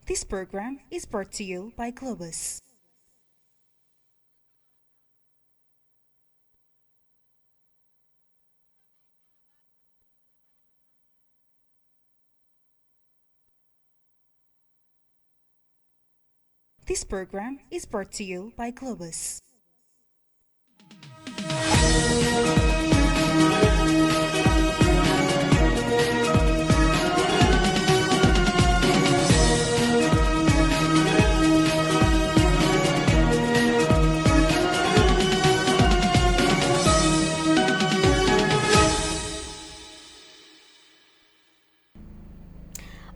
This program is brought to you by Globus. This program is brought to you by Globus.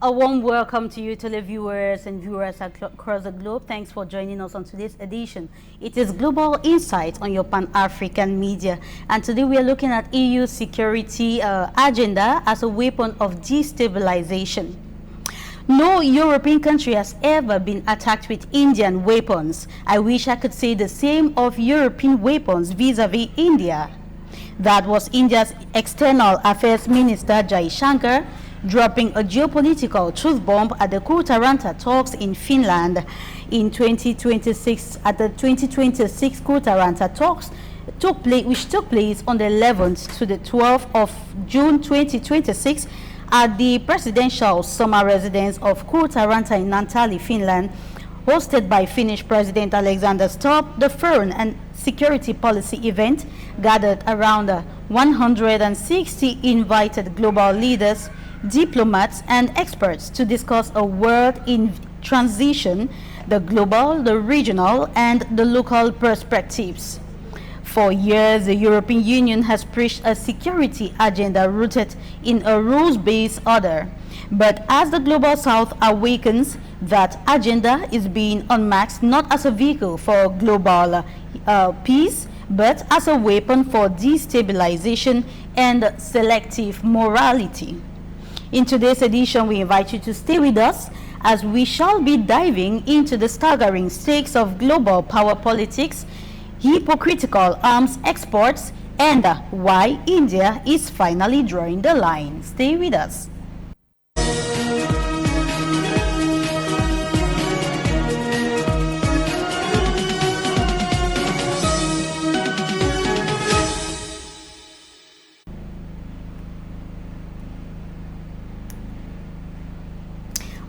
A warm welcome to you, televiewers and viewers across the globe. Thanks for joining us on today's edition. It is Global Insight on your Pan-African media. And today we are looking at EU security agenda as a weapon of destabilization. No European country has ever been attacked with Indian weapons. I wish I could say the same of European weapons vis-a-vis India. That was India's External Affairs Minister Jai Shankar dropping a geopolitical truth bomb at the Kultaranta talks in Finland in 2026. At the 2026 Kultaranta talks which took place on the 11th to the 12th of June 2026 at the presidential summer residence of Kultaranta in Naantali, Finland, hosted by Finnish President Alexander Stubb. The foreign and security policy event gathered around 160 invited global leaders, diplomats and experts to discuss a world in transition, the global, the regional and the local perspectives. For years, the European Union has preached a security agenda rooted in a rules-based order. But as the Global South awakens, that agenda is being unmasked not as a vehicle for global peace, but as a weapon for destabilization and selective morality. In today's edition, we invite you to stay with us as we shall be diving into the staggering stakes of global power politics, hypocritical arms exports, and why India is finally drawing the line. Stay with us.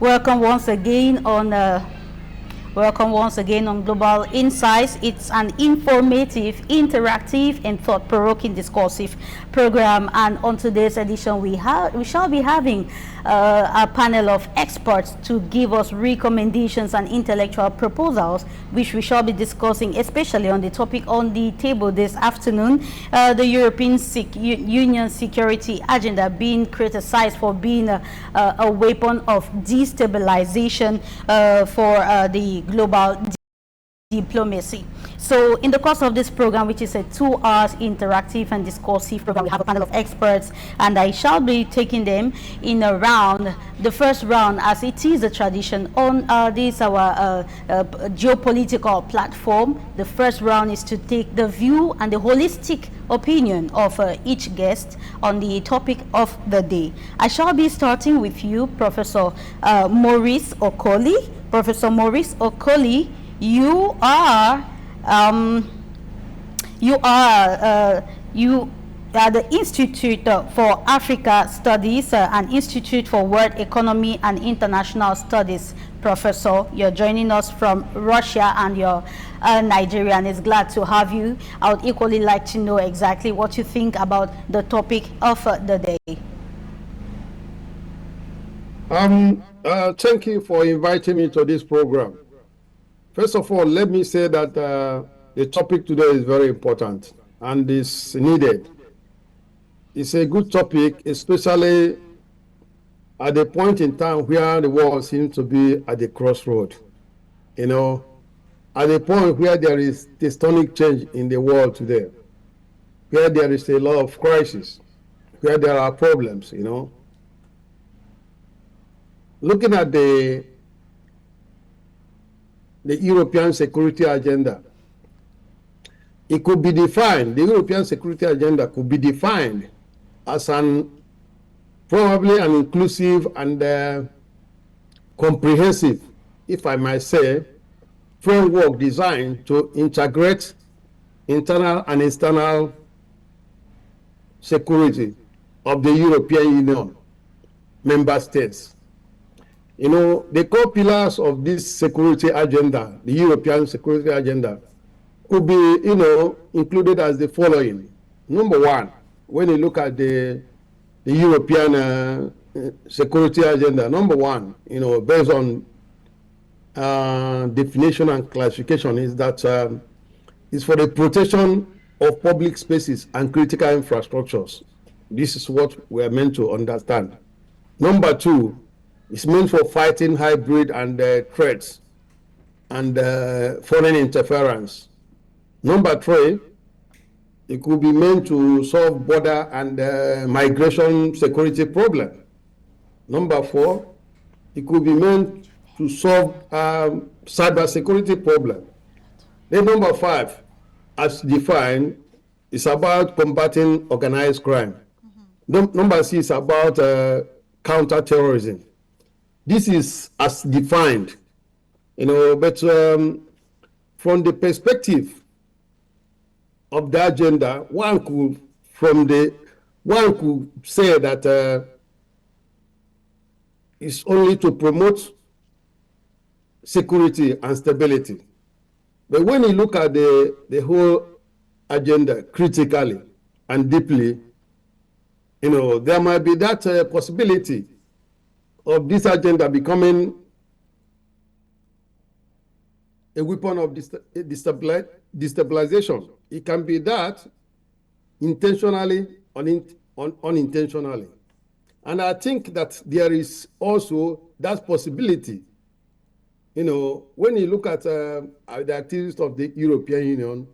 Welcome once again on Global Insights. It's an informative, interactive, and thought-provoking discursive program. And on today's edition, we shall be having a panel of experts to give us recommendations and intellectual proposals, which we shall be discussing, especially on the topic on the table this afternoon, the European Union security agenda being criticized for being a weapon of destabilization for the global diplomacy. So in the course of this program, which is a 2 hours interactive and discursive program, we have a panel of experts, and I shall be taking them in a round. The first round, as it is a tradition on this our geopolitical platform, the first round is to take the view and the holistic opinion of each guest on the topic of the day. I shall be starting with you, Professor Maurice Okoli. Professor Maurice Okoli, you are the Institute for Africa Studies and Institute for World Economy and International Studies. Professor, you're joining us from Russia and you're Nigerian. It's glad to have you. I would equally like to know exactly what you think about the topic of the day. Thank you for inviting me to this program. First of all, let me say that the topic today is very important and is needed. It's a good topic, especially at the point in time where the world seems to be at the crossroad. You know, at the point where there is tectonic change in the world today, where there is a lot of crisis, where there are problems, you know. Looking at the European security agenda, it could be defined, the European security agenda could be defined as probably an inclusive and comprehensive if I might say, framework designed to integrate internal and external security of the European Union member states. The core pillars of this security agenda, the European security agenda, could be, included as the following. Number one, when you look at the European security agenda, number one, based on definition and classification, is that is for the protection of public spaces and critical infrastructures. This is what we are meant to understand. Number two, it's meant for fighting hybrid and threats and foreign interference. Number three, it could be meant to solve border and migration security problem. Number four, it could be meant to solve cyber security problem. Then number five, as defined, is about combating organized crime. Number six is about counter-terrorism. This is as defined, but from the perspective of the agenda, one could say that it's only to promote security and stability. But when you look at the whole agenda critically and deeply, there might be that possibility of this agenda becoming a weapon of destabilization. It can be that intentionally, unintentionally. And I think that there is also that possibility. When you look at the activities of the European Union,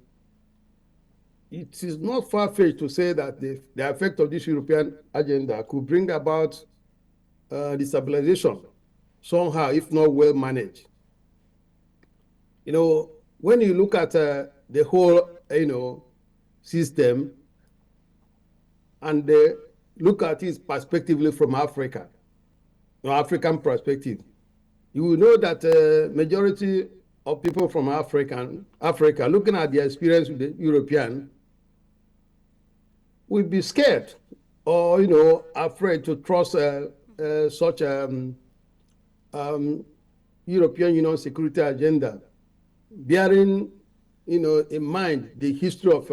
it is not far-fetched to say that the effect of this European agenda could bring about destabilization somehow, if not well managed. When you look at the whole, system and look at it perspectively from Africa, African perspective, you will know that majority of people from Africa, looking at their experience with the European, will be scared or, afraid to trust such European Union security agenda, bearing, in mind the history of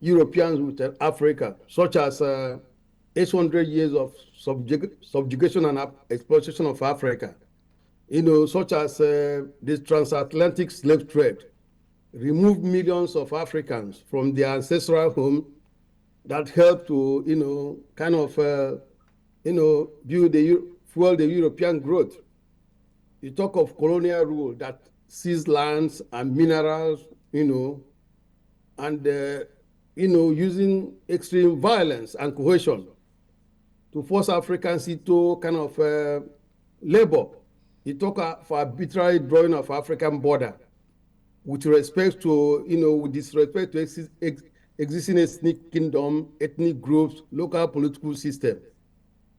Europeans with Africa, such as 800 years of subjugation and exploitation of Africa, such as the transatlantic slave trade, removed millions of Africans from their ancestral home that helped to, fuel the European growth. You talk of colonial rule that seized lands and minerals, and, using extreme violence and coercion to force Africans into kind of labor. You talk of arbitrary drawing of African border with respect to, with disrespect to existing ethnic kingdom, ethnic groups, local political system.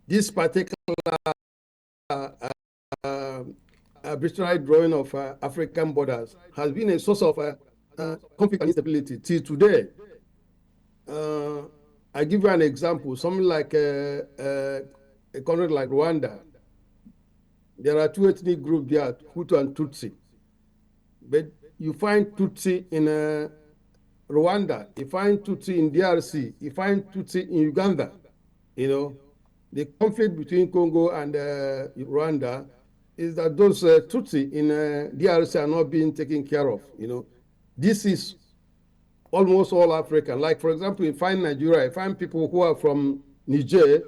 This particular arbitrary drawing of African borders has been a source of conflict and instability till today. I give you an example. Something like a country like Rwanda. There are two ethnic groups there, Hutu and Tutsi. But you find Tutsi in Rwanda, you find Tutsi in DRC, you find Tutsi in Uganda. The conflict between Congo and Rwanda is that those Tutsi in DRC are not being taken care of. This is almost all African. Like, for example, you find Nigeria, you find people who are from Niger,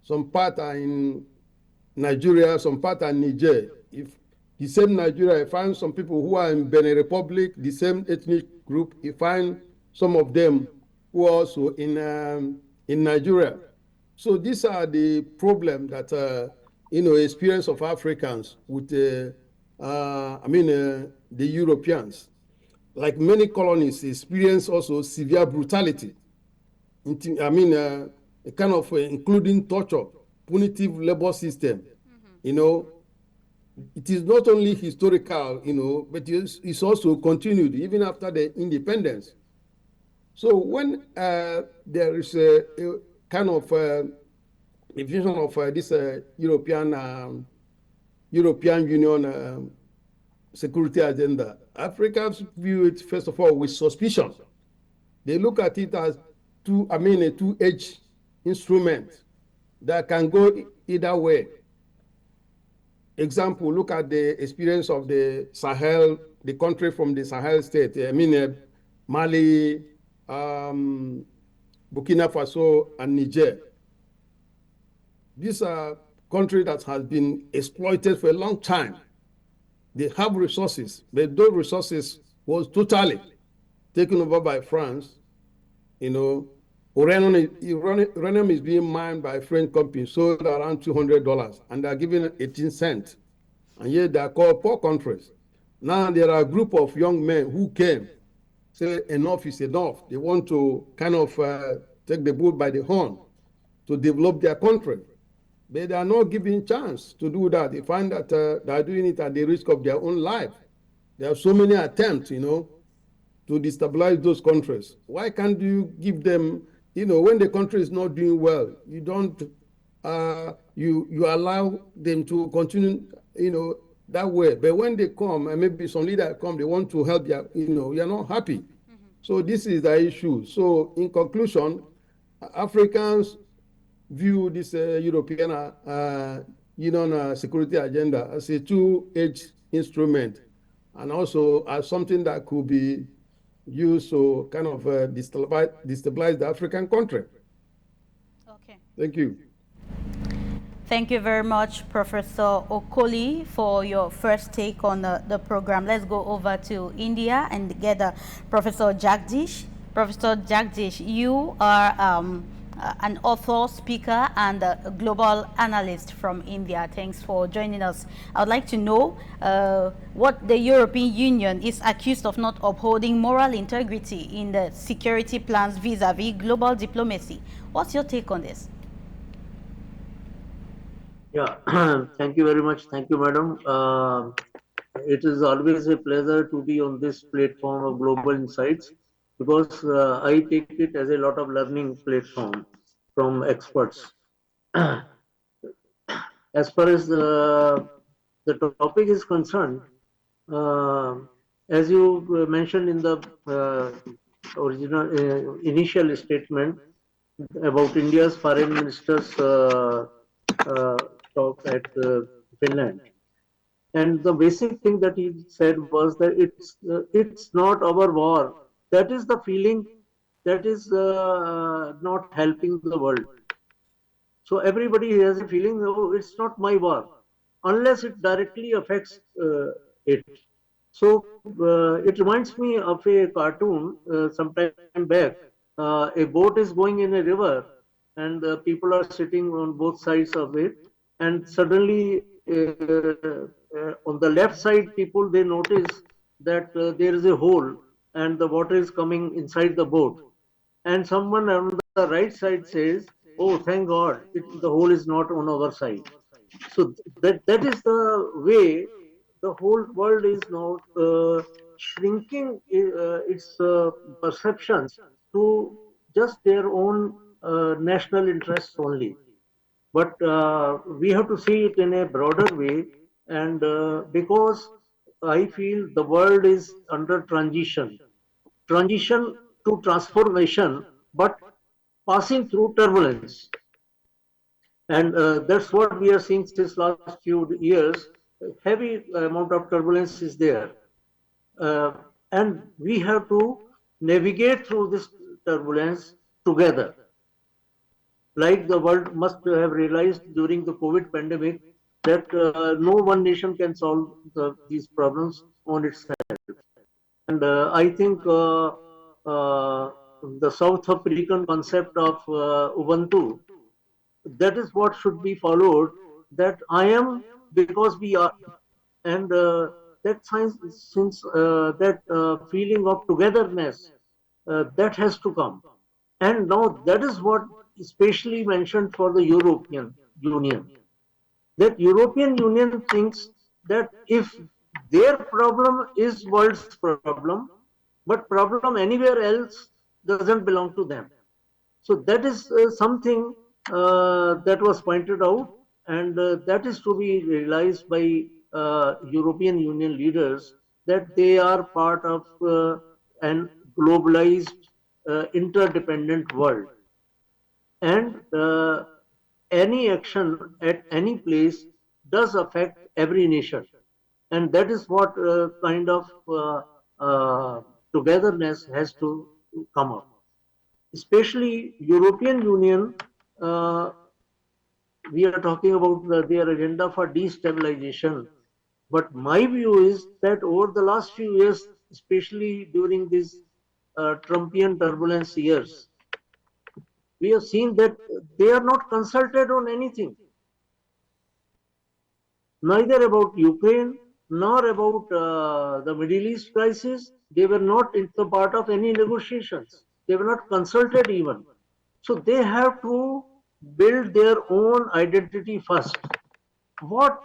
some part are in Nigeria, some part are in Niger. If the same Nigeria, you find some people who are in Benin Republic, the same ethnic group, you find some of them who are also in Nigeria. So these are the problems that, experience of Africans with, the Europeans. Like many colonies, experience also severe brutality. A kind of including torture, punitive labor system, it is not only historical, but it's also continued even after the independence. So when there is a kind of division of this European Union security agenda, Africans view it first of all with suspicion. They look at it as a two-edged instrument that can go either way. Example, look at the experience of the Sahel, the country from the Sahel state. Mali, Burkina Faso, and Niger. These are countries that has been exploited for a long time. They have resources, but those resources was totally taken over by France. Uranium is being mined by French companies, sold around $200, and they're giving 18 cents. And yet they are called poor countries. Now there are a group of young men who came, say enough is enough. They want to kind of take the bull by the horn to develop their country. But they are not given chance to do that. They find that they are doing it at the risk of their own life. There are so many attempts, to destabilize those countries. Why can't you give them, when the country is not doing well, you don't, you allow them to continue, that way. But when they come, and maybe some leaders come, they want to help you, you're not happy. So this is the issue. So in conclusion, Africans view this European Union security agenda as a two-edged instrument, and also as something that could be used to kind of destabilize the African country. Okay. Thank you. Thank you very much, Professor Okoli, for your first take on the program. Let's go over to India and get Professor Jagdish. Professor Jagdish, you are an author, speaker, and a global analyst from India. Thanks for joining us. I would like to know what the European Union is accused of not upholding moral integrity in the security plans vis-a-vis global diplomacy. What's your take on this? Yeah, thank you very much. Thank you, madam. It is always a pleasure to be on this platform of Global Insights because I take it as a lot of learning platform from experts. As far as the topic is concerned, uh, as you mentioned in the original initial statement about India's foreign minister's uh, talk at Finland. And the basic thing that he said was that it's not our war. That is the feeling that is not helping the world. So everybody has a feeling, oh, it's not my war, unless it directly affects it. So it reminds me of a cartoon some time back. A boat is going in a river, and people are sitting on both sides of it, and suddenly on the left side, people they notice that there is a hole, and the water is coming inside the boat, and someone on the right side says, "Oh, thank God, the hole is not on our side." So that is the way the whole world is now shrinking its perceptions to just their own national interests only. But we have to see it in a broader way, and because I feel the world is under transition to transformation, but passing through turbulence. And that's what we are seeing since last few years. Heavy amount of turbulence is there. Uh, and we have to navigate through this turbulence together. Like the world must have realized during the COVID pandemic that no one nation can solve these problems on itself. And I think the South African concept of Ubuntu, that is what should be followed, that I am because we are. And that science, since that feeling of togetherness, that has to come. And now that is what especially mentioned for the European Union. That European Union thinks that if their problem is world's problem, but problem anywhere else doesn't belong to them. So that is something that was pointed out, and that is to be realized by European Union leaders, that they are part of an globalized, interdependent world, and any action at any place does affect every nation, and that is what kind of togetherness has to come up. Especially European Union, uh, we are talking about their agenda for destabilization. But my view is that over the last few years, especially during these Trumpian turbulence years, we have seen that they are not consulted on anything, neither about Ukraine nor about the Middle East crisis. They were not the part of any negotiations. They were not consulted even. So they have to build their own identity first. What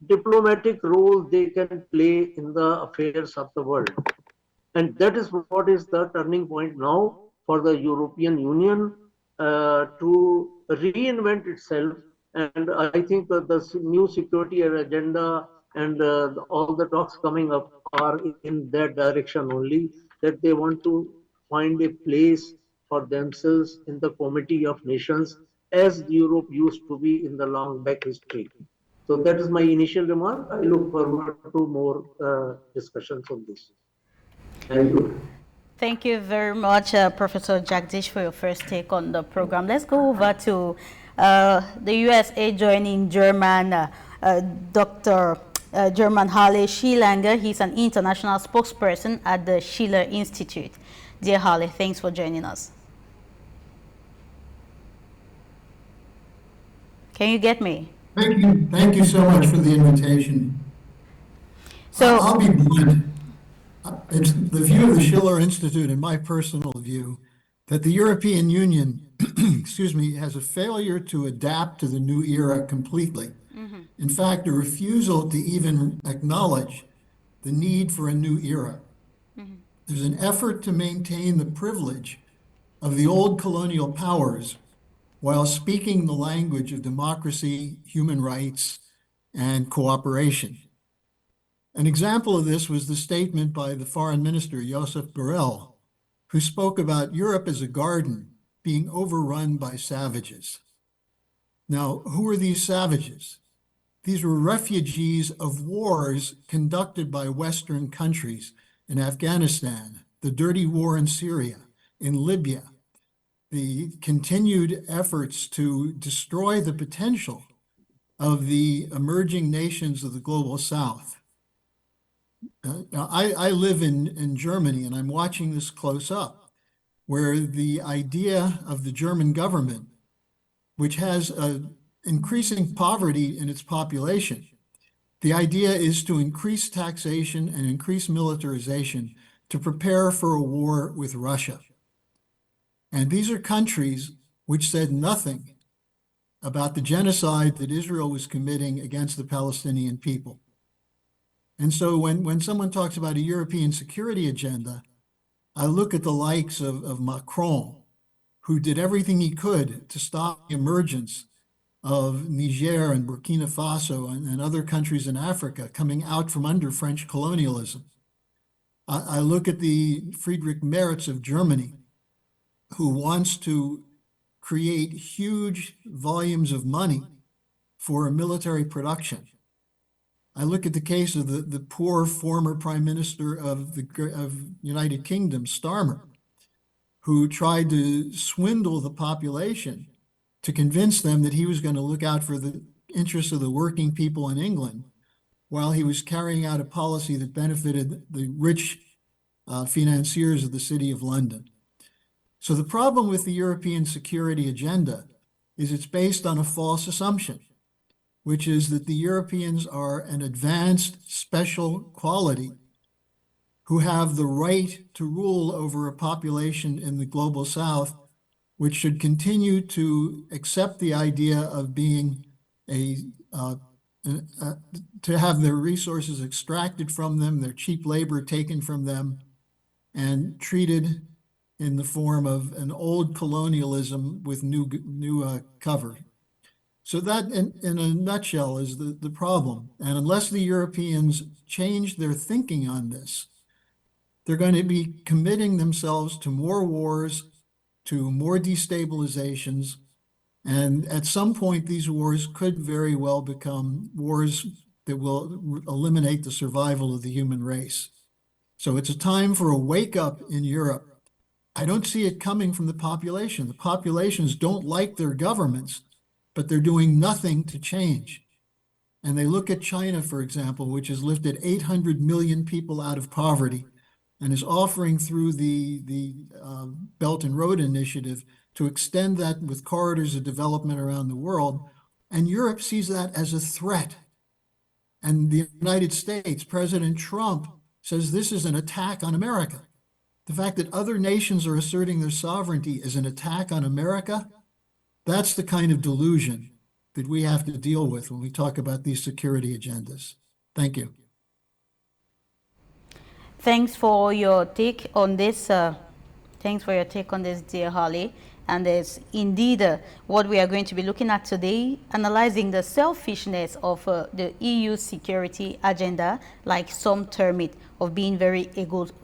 diplomatic role they can play in the affairs of the world. And that is what is the turning point now for the European Union to reinvent itself. And I think that the new security agenda and all the talks coming up are in that direction only, that they want to find a place for themselves in the Committee of Nations, as Europe used to be in the long back history. So that is my initial remark. I look forward to more discussions on this. Thank you. Thank you very much, Professor Jagdish, for your first take on the program. Let's go over to the USA joining German Dr. German Harley Schielanger. He's an international spokesperson at the Schiller Institute. Dear Harley, thanks for joining us. Can you get me? Thank you so much for the invitation. So I'll be blunt. It's the view of the Schiller Institute, and my personal view, that the European Union, excuse me, has a failure to adapt to the new era completely. In fact, a refusal to even acknowledge the need for a new era. There's an effort to maintain the privilege of the old colonial powers while speaking the language of democracy, human rights, and cooperation. An example of this was the statement by the foreign minister, Joseph Borrell, who spoke about Europe as a garden being overrun by savages. Now, who are these savages? These were refugees of wars conducted by Western countries in Afghanistan, the dirty war in Syria, in Libya, the continued efforts to destroy the potential of the emerging nations of the global South. I live in Germany, and I'm watching this close up, where the idea of the German government, which has increasing poverty in its population, the idea is to increase taxation and increase militarization to prepare for a war with Russia. And these are countries which said nothing about the genocide that Israel was committing against the Palestinian people. And so when someone talks about a European security agenda, I look at the likes of Macron, who did everything he could to stop the emergence of Niger and Burkina Faso and other countries in Africa coming out from under French colonialism. I look at the Friedrich Merz of Germany, who wants to create huge volumes of money for military production. I look at the case of the poor former Prime Minister of United Kingdom, Starmer, who tried to swindle the population to convince them that he was going to look out for the interests of the working people in England, while he was carrying out a policy that benefited the rich financiers of the City of London. So the problem with the European security agenda is it's based on a false assumption, which is that the Europeans are an advanced special quality who have the right to rule over a population in the global South, which should continue to accept the idea of being a to have their resources extracted from them, their cheap labor taken from them, and treated in the form of an old colonialism with new cover. So that, in a nutshell, is the problem. And unless the Europeans change their thinking on this, they're going to be committing themselves to more wars, to more destabilizations, and at some point, these wars could very well become wars that will eliminate the survival of the human race. So it's a time for a wake up in Europe. I don't see it coming from the population. The populations don't like their governments, but they're doing nothing to change. And they look at China, for example, which has lifted 800 million people out of poverty and is offering through the Belt and Road Initiative to extend that with corridors of development around the world. And Europe sees that as a threat. And the United States, President Trump says this is an attack on America. The fact that other nations are asserting their sovereignty is an attack on America. That's the kind of delusion that we have to deal with when we talk about these security agendas. Thank you. Thanks for your take on this. Thanks for your take on this, dear Holly. And it's indeed what we are going to be looking at today, analyzing the selfishness of the EU security agenda, like some term it, of being very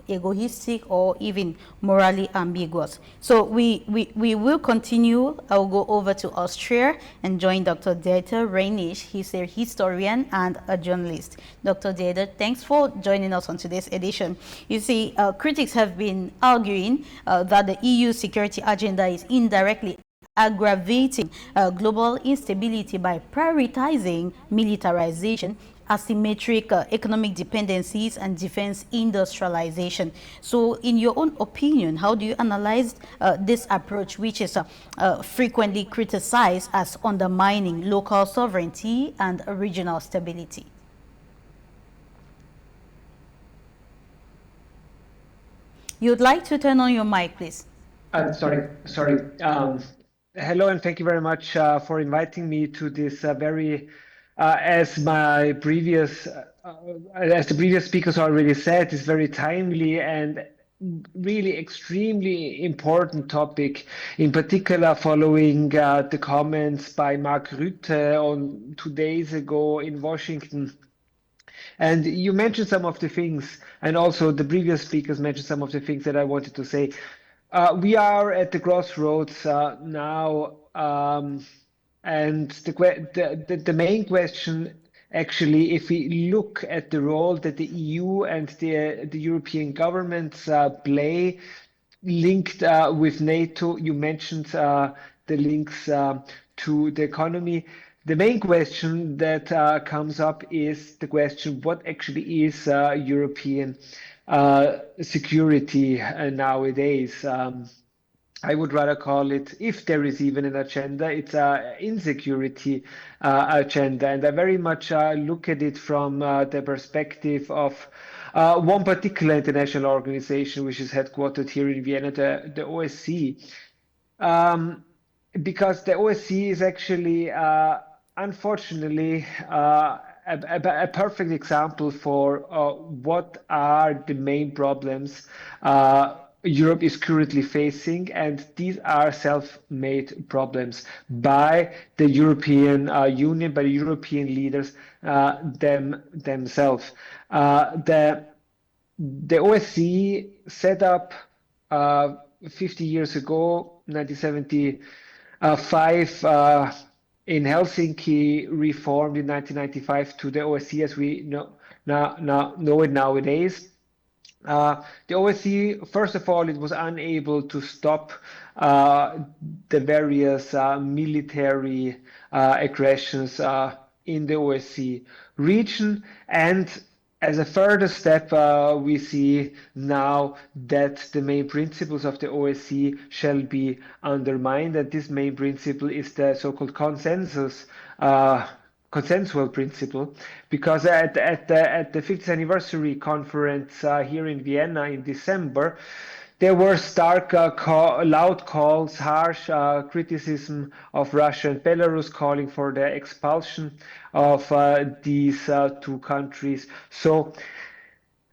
egoistic or even morally ambiguous. So we will continue. I'll go over to Austria and join Dr. Dieter Reinisch. He's a historian and a journalist. Dr. Dieter, thanks for joining us on today's edition. You see, critics have been arguing that the EU security agenda is indirectly aggravating global instability by prioritizing militarization, asymmetric economic dependencies, and defense industrialization. So in your own opinion, how do you analyze this approach, which is frequently criticized as undermining local sovereignty and regional stability? You'd like to turn on your mic, please. Sorry. Hello, and thank you very much for inviting me to this very, as the previous speakers already said, is very timely and really extremely important topic, in particular following the comments by Mark Rutte on 2 days ago in Washington. And you mentioned some of the things, and also the previous speakers mentioned some of the things that I wanted to say. We are at the crossroads now, and the main question, actually, if we look at the role that the EU and the European governments play, linked with NATO, you mentioned the links to the economy. The main question that comes up is the question: what actually is European security nowadays? I would rather call it, if there is even an agenda, it's an insecurity agenda. And I very much look at it from the perspective of one particular international organization, which is headquartered here in Vienna, the OSCE. Because the OSCE is actually, unfortunately, a perfect example for what are the main problems Europe is currently facing, and these are self-made problems by the European Union, by the European leaders themselves. The OSCE set up 50 years ago, 1975, in Helsinki, reformed in 1995 to the OSCE as we know it nowadays. The OSCE, first of all, it was unable to stop the various military aggressions in the OSCE region, and as a further step, we see now that the main principles of the OSCE shall be undermined, and this main principle is the so-called consensual principle, because at the 50th anniversary conference here in Vienna in December, there were stark, loud calls, harsh criticism of Russia and Belarus, calling for the expulsion of these two countries. So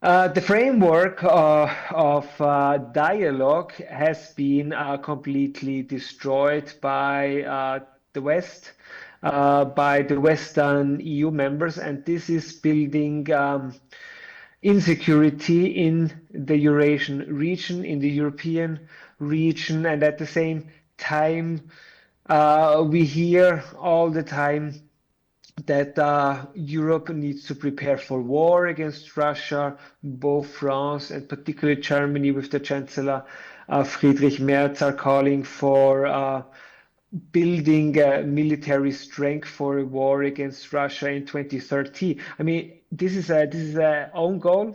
the framework of dialogue has been completely destroyed by the West, by the Western EU members, and this is building insecurity in the Eurasian region, in the European region, and at the same time, we hear all the time that Europe needs to prepare for war against Russia. Both France and particularly Germany, with the Chancellor Friedrich Merz, are calling for building military strength for a war against Russia in 2030. I mean, this is a own goal.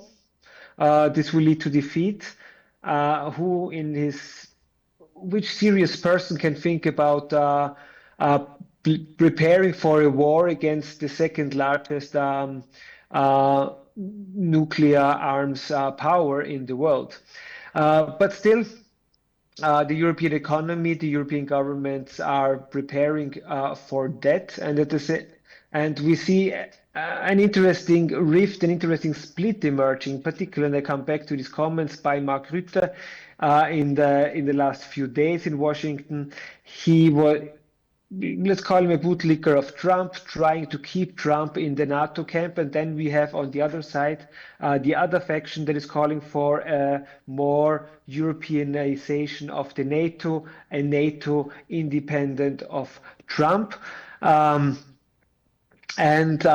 This will lead to defeat. Who in his which serious person can think about preparing for a war against the second largest nuclear arms power in the world? But still, the European economy, the European governments are preparing for that, and and we see an interesting rift, an interesting split emerging. Particularly, and I come back to these comments by Mark Rutte in the last few days in Washington. He was, let's call him a bootlicker of Trump, trying to keep Trump in the NATO camp. And then we have on the other side, the other faction that is calling for a more Europeanization of the NATO, a NATO independent of Trump. And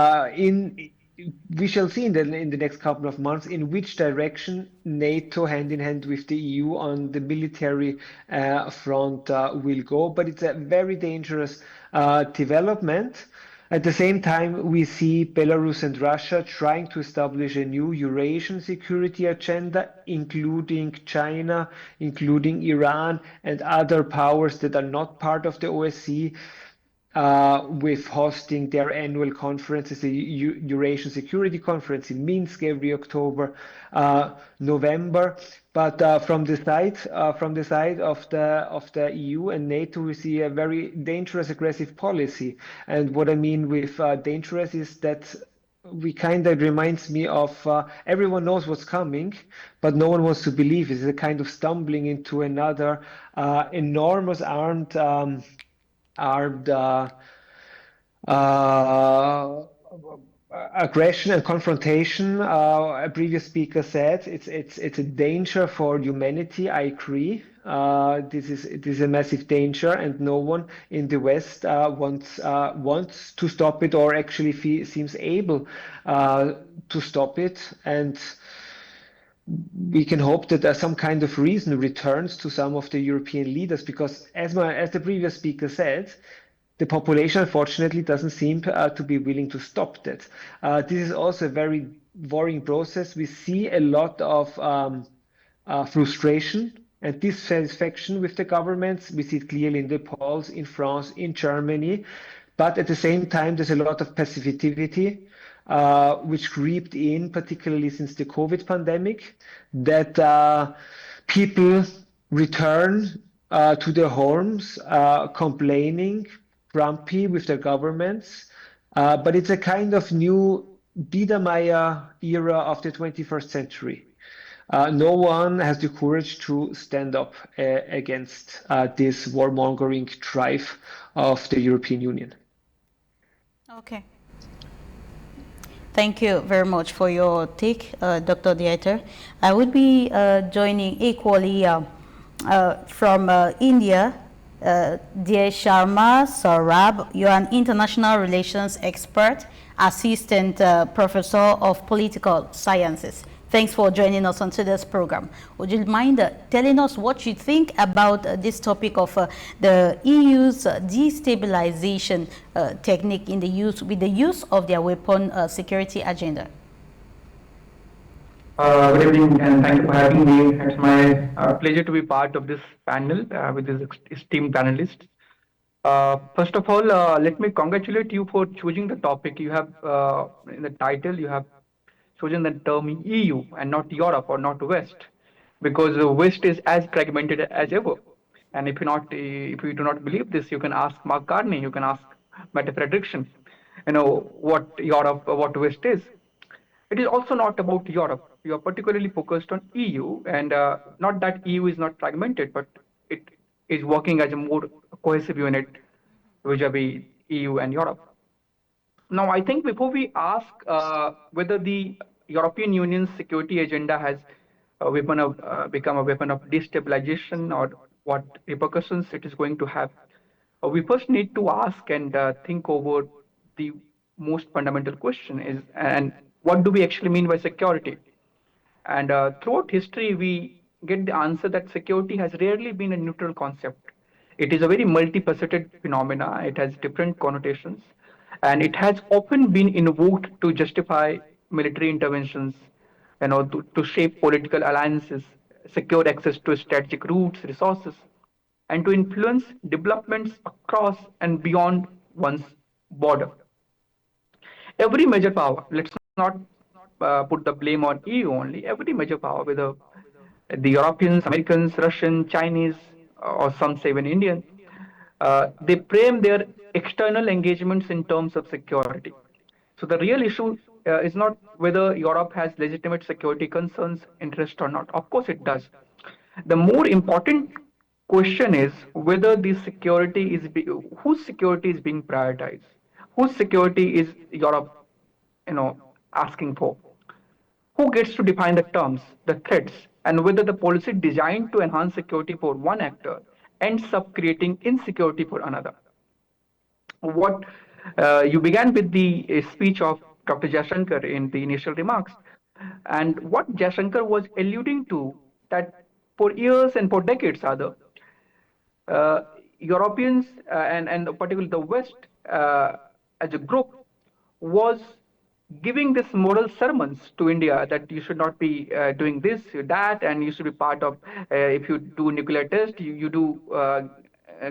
we shall see in the next couple of months in which direction NATO, hand in hand with the EU on the military front, will go. But it's a very dangerous development. At the same time, we see Belarus and Russia trying to establish a new Eurasian security agenda, including China, including Iran, and other powers that are not part of the OSCE. With hosting their annual conferences, the Eurasian Security Conference in Minsk every October, November. But from the side of the EU and NATO, we see a very dangerous, aggressive policy. And what I mean with dangerous is that we kind of reminds me of everyone knows what's coming, but no one wants to believe. It's a kind of stumbling into another enormous armed uh, aggression and confrontation. A previous speaker said it's a danger for humanity. I agree. This is a massive danger, and no one in the West wants to stop it, or actually seems able to stop it. And we can hope that some kind of reason returns to some of the European leaders, because as the previous speaker said, the population unfortunately doesn't seem to be willing to stop that. This is also a very worrying process. We see a lot of frustration and dissatisfaction with the governments. We see it clearly in the polls in France, in Germany, but at the same time, there's a lot of passivity which creeped in, particularly since the COVID pandemic, that people return to their homes complaining, grumpy with their governments. But it's a kind of new Biedermeier era of the 21st century. No one has the courage to stand up against this warmongering drive of the European Union. Okay. Thank you very much for your take, Dr. Dieter. I would be joining equally from India, dear Sharma Saurabh. You're an international relations expert, assistant professor of political sciences. Thanks for joining us on today's program. Would you mind telling us what you think about this topic of the EU's destabilization technique with the use of their weapon security agenda? Good evening, and thank you for having me. It's my pleasure to be part of this panel with these esteemed panelists. First of all, let me congratulate you for choosing the topic. You have, in the title, you have chosen the term EU and not Europe or not West. because the West is as fragmented as ever. And if you do not believe this, you can ask Mark Carney, you can ask Mette Frederiksen, what Europe, what West is. It is also not about Europe. You are particularly focused on EU, and not that EU is not fragmented, but it is working as a more cohesive unit vis-a-vis EU and Europe. Now, I think before we ask whether the European Union's security agenda has become a weapon of destabilization or what repercussions it is going to have, we first need to ask and think over the most fundamental question is, and what do we actually mean by security? And throughout history, we get the answer that security has rarely been a neutral concept. It is a very multifaceted phenomena. It has different connotations, and it has often been invoked to justify military interventions, to shape political alliances, secure access to strategic routes, resources, and to influence developments across and beyond one's border. Every major power, let's not put the blame on EU only, every major power, whether the Europeans, Americans, Russian, Chinese, or some say even Indian, they frame their external engagements in terms of security. So the real issue is not whether Europe has legitimate security concerns, interest or not. Of course it does. The more important question is whether this security whose security is being prioritized, whose security is Europe, asking for, who gets to define the terms, the threats, and whether the policy designed to enhance security for one actor ends up creating insecurity for another. What you began with the speech of Dr. Jaishankar in the initial remarks, and what Jaishankar was alluding to, that for years and for decades, other Europeans and particularly the West as a group was giving this moral sermons to India that you should not be doing this, that, and you should be part of. If you do nuclear test, you do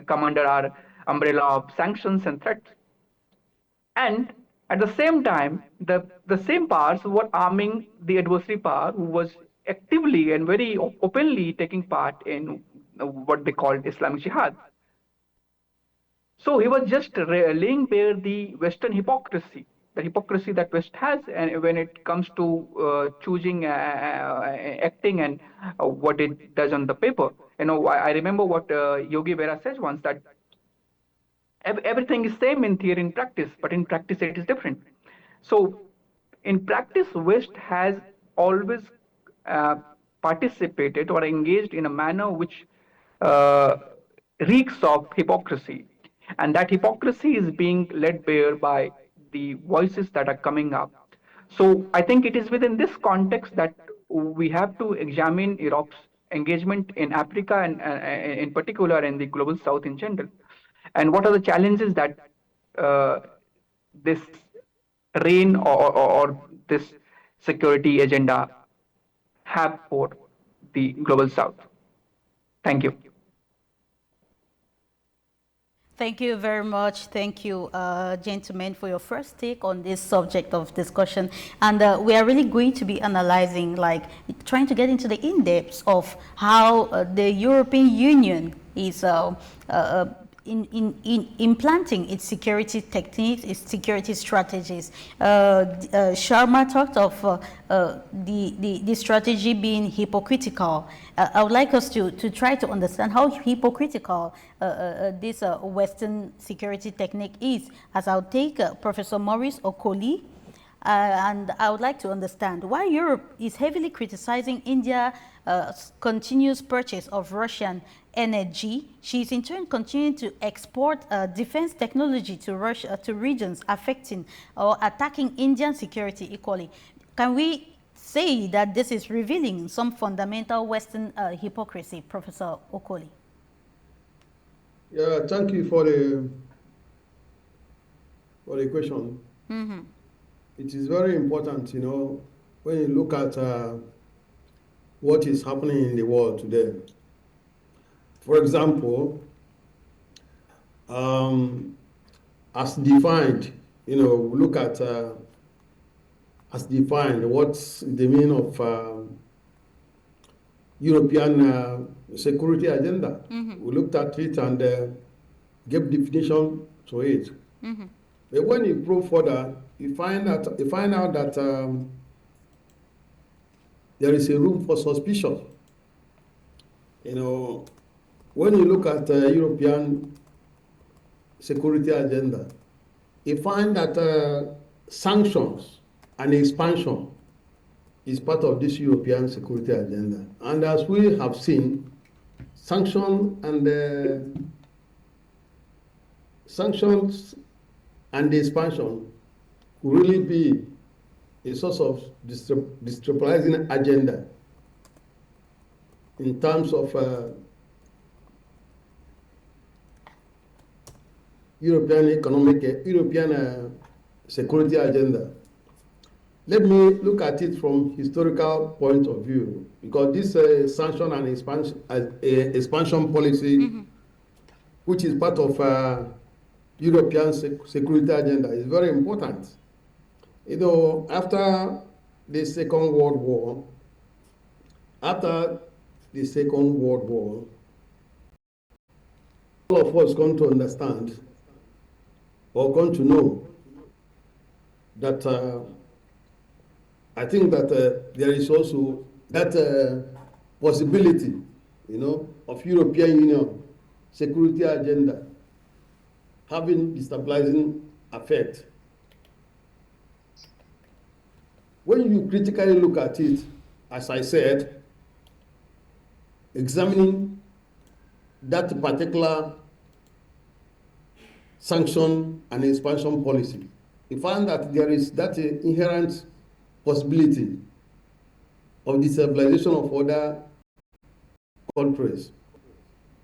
come under our umbrella of sanctions and threats. And at the same time, the same powers were arming the adversary power who was actively and very openly taking part in what they called Islamic Jihad. So he was just laying bare the Western hypocrisy, the hypocrisy that West has, and when it comes to choosing, acting, and what it does on the paper. I remember what Yogi Berra says once, that everything is same in theory and practice, but in practice it is different. So in practice, West has always uh, participated or engaged in a manner which uh, reeks of hypocrisy, and that hypocrisy is being led bare by the voices that are coming up. So I think it is within this context that we have to examine Europe's engagement in Africa, and in particular in the global South in general, and what are the challenges that this reign, or this security agenda have for the global South. Thank you. Thank you very much. Thank you, gentlemen, for your first take on this subject of discussion. And we are really going to be analyzing, like, trying to get into the in-depth of how the European Union is in implanting its security techniques, its security strategies. Sharma talked of the strategy being hypocritical. I would like us to try to understand how hypocritical this Western security technique is. As I'll take Professor Maurice Okoli, and I would like to understand why Europe is heavily criticizing India's continuous purchase of Russian energy. She is in turn continuing to export defense technology to Russia, to regions affecting or attacking Indian security equally. Can we say that this is revealing some fundamental Western hypocrisy, Professor Okoli? Yeah, thank you for the question. Mm-hmm. It is very important, when you look at what is happening in the world today. For example, as defined, look at as defined, what's the meaning of European security agenda. We looked at it and gave definition to it. But when you probe further, you find out that there is a room for suspicion. You know, when you look at European security agenda, you find that sanctions and expansion is part of this European security agenda. And as we have seen, sanctions and the expansion could really be a source of destabilizing agenda in terms of European security agenda. Let me look at it from historical point of view, because this sanction and expansion policy, which is part of European security agenda, is very important. You know, after the Second World War, all of us come to understand or come to know that I think that there is also that possibility, you know, of European Union security agenda having destabilizing effect. When you critically look at it, as I said, examining that particular sanction and expansion policy, you find that there is that inherent possibility of destabilization of other countries.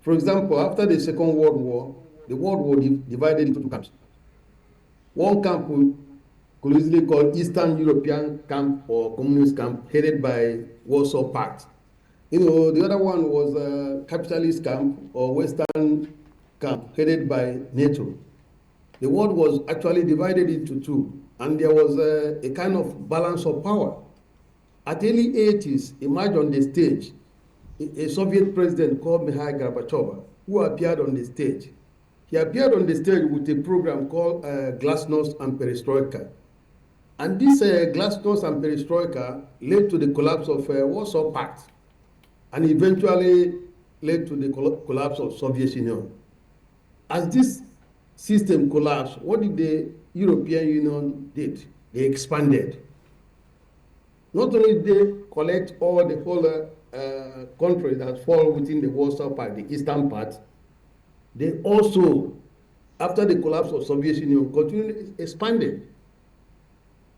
For example, after the Second World War, the world was divided into two camps. One camp could easily call Eastern European camp or Communist camp, headed by Warsaw Pact. You know, the other one was a capitalist camp or Western camp, headed by NATO. The world was actually divided into two, and there was a kind of balance of power. At early 80s, emerged on the stage a Soviet president called Mikhail Gorbachev, who appeared on the stage. He appeared on the stage with a program called Glasnost and Perestroika. And this Glasnost and Perestroika led to the collapse of Warsaw Pact, and eventually led to the collapse of Soviet Union. As this system collapsed, what did the European Union did? They expanded. Not only did they collect all the whole countries that fall within the Warsaw Pact, the eastern part, they also, after the collapse of Soviet Union, continued expanding.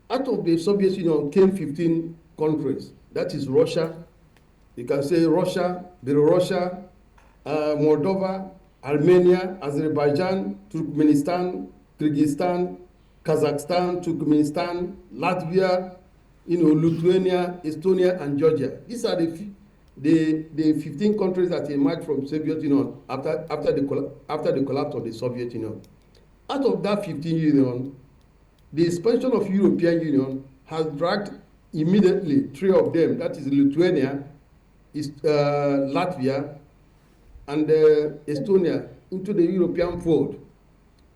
Out of the Soviet Union came 15 countries. That is Russia, you can say Russia, Belarus, Moldova, Armenia, Azerbaijan, Turkmenistan, Kyrgyzstan, Kazakhstan, Turkmenistan, Latvia, Lithuania, Estonia, and Georgia. These are the 15 countries that emerged from Soviet Union after the collapse of the Soviet Union. Out of that 15 union, the expansion of European Union has dragged immediately 3 of them, that is Lithuania, Latvia, and Estonia, into the European fold.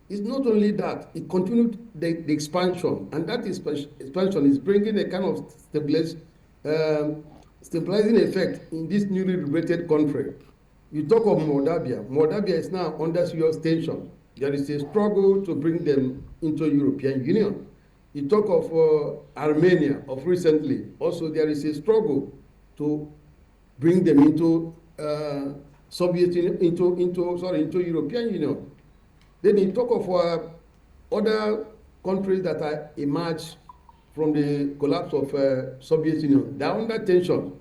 It's not only that, it continued the expansion, and that expansion is bringing a kind of stabilizing effect in this newly liberated country. You talk of Moldavia. Moldavia is now under serious tension. There is a struggle to bring them into European Union. You talk of Armenia of recently. Also, there is a struggle to bring them into into European Union. Then you talk of other countries that are emerged from the collapse of Soviet Union. They are under tension.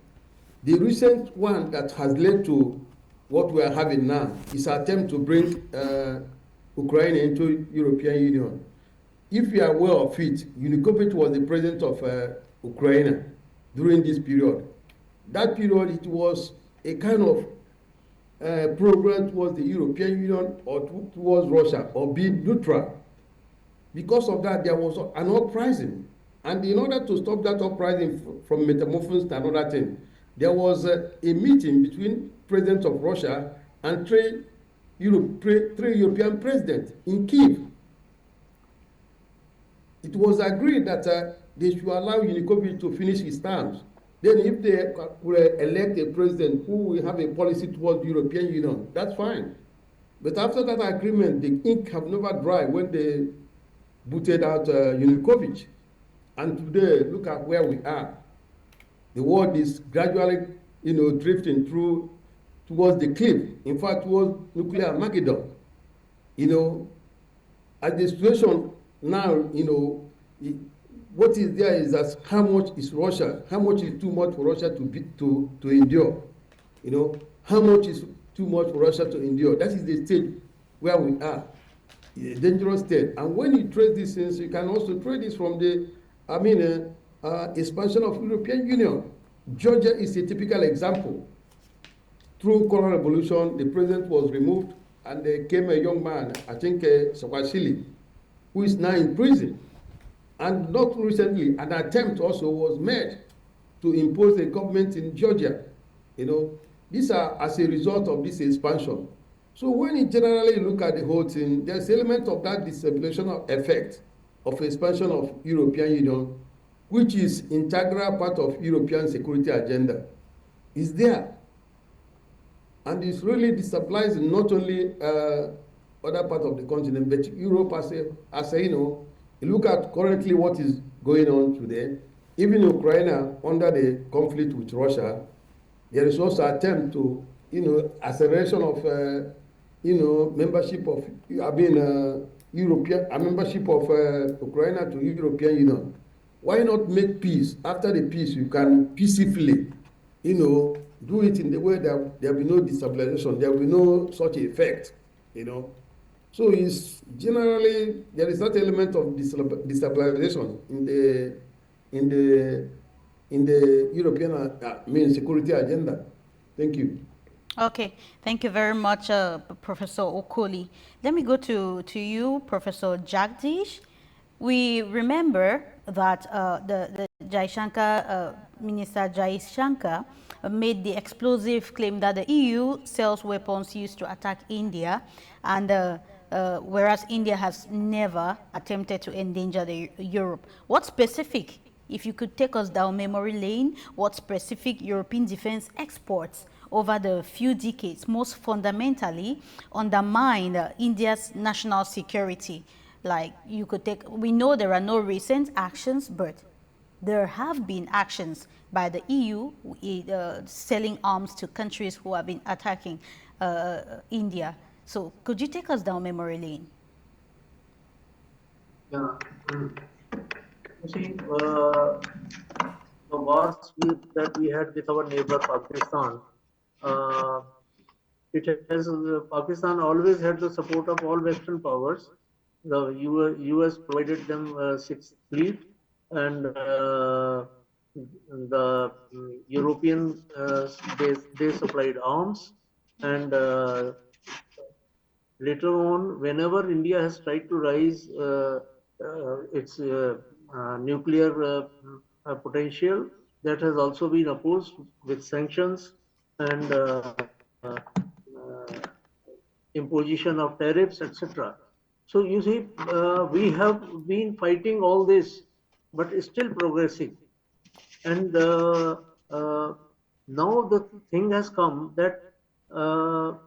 The recent one that has led to what we are having now is an attempt to bring Ukraine into European Union. If you are aware of it, Yanukovych was the president of Ukraine during this period. That period, it was a kind of program towards the European Union or towards Russia, or being neutral. Because of that, there was an uprising. And in order to stop that uprising from metamorphosis to another thing, there was a meeting between president of Russia and three European presidents in Kiev. It was agreed that they should allow Yanukovych to finish his terms. Then if they will elect a president who will have a policy towards the European Union, that's fine. But after that agreement, the ink have never dried when they booted out Yanukovych. And today, look at where we are. The world is gradually, drifting towards the cliff. In fact, towards nuclear Armageddon. At the situation now, what is there is that how much is Russia? How much is too much for Russia to endure? How much is too much for Russia to endure? That is the state where we are, a dangerous state. And when you trade these things, you can also trade this from the, expansion of European Union. Georgia is a typical example. Through Color Revolution, the president was removed, and there came a young man, I think Saakashvili, who is now in prison. And not recently, an attempt also was made to impose a government in Georgia. These are as a result of this expansion. So when you generally look at the whole thing, there's an element of that destabilization effect of expansion of European Union, which is integral part of European security agenda, is there. And it's really destabilizing not only other part of the continent, but Europe as a you look at currently what is going on today. Even Ukraine, under the conflict with Russia, there is also attempt to, acceleration of, membership of, membership of Ukraine to European Union. Why not make peace? After the peace, you can peacefully, do it in the way that there will be no destabilization, there will be no such effect, So it's generally, there is that element of destabilization in the European security agenda. Thank you. Okay, thank you very much, Professor Okoli. Let me go to you, Professor Jagdish. We remember that the Jaishankar, Minister Jaishankar made the explosive claim that the EU sells weapons used to attack India, and whereas India has never attempted to endanger Europe. What specific, if you could take us down memory lane, what specific European defense exports over the few decades most fundamentally undermined India's national security? Like you could take, we know there are no recent actions, but there have been actions by the EU selling arms to countries who have been attacking India. So could you take us down memory lane? Yeah. You see, the wars that we had with our neighbor Pakistan, Pakistan always had the support of all Western powers. The US provided them Sixth Fleet, and the European they supplied arms, and later on, whenever India has tried to raise its nuclear potential, that has also been opposed with sanctions and imposition of tariffs, etc. So you see, we have been fighting all this, but still progressing. And now the thing has come that the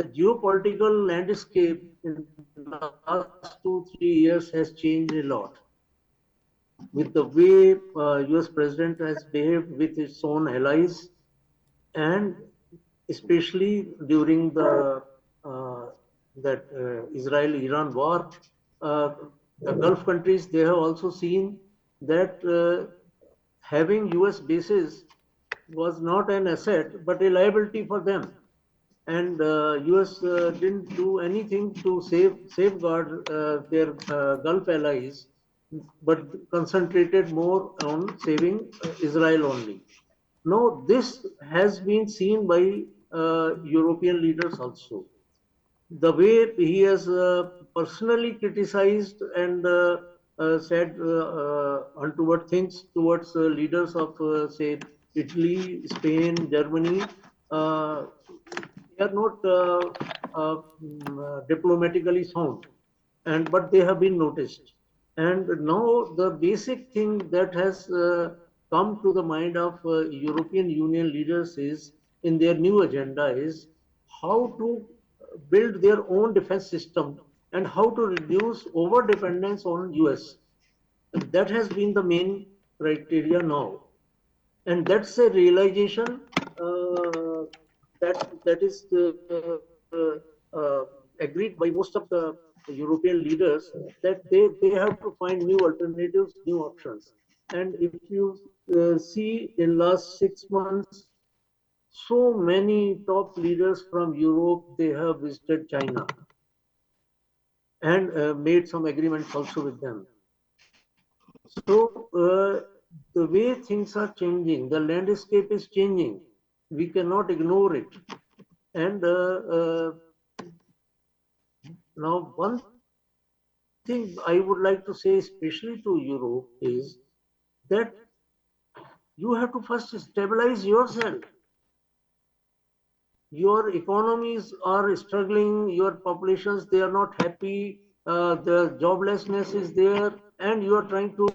geopolitical landscape in the last 2-3 years has changed a lot. With the way US President has behaved with his own allies, and especially during the Israel-Iran war, the Gulf countries, they have also seen that having US bases was not an asset but a liability for them, and US didn't do anything to safeguard their Gulf allies, but concentrated more on saving Israel only. Now, this has been seen by European leaders also. The way he has personally criticized and said untoward things towards leaders of, say, Italy, Spain, Germany, they are not diplomatically sound, and but they have been noticed. And now the basic thing that has come to the mind of European Union leaders is in their new agenda is how to build their own defense system and how to reduce over dependence on US. That has been the main criteria now, and that's a realization that is agreed by most of the European leaders, that they have to find new alternatives, new options. And if you see in last 6 months, so many top leaders from Europe, they have visited China and made some agreements also with them. So the way things are changing, the landscape is changing. We cannot ignore it. And now one thing I would like to say, especially to Europe, is that you have to first stabilize yourself. Your economies are struggling, your populations, they are not happy, the joblessness is there, and you are trying to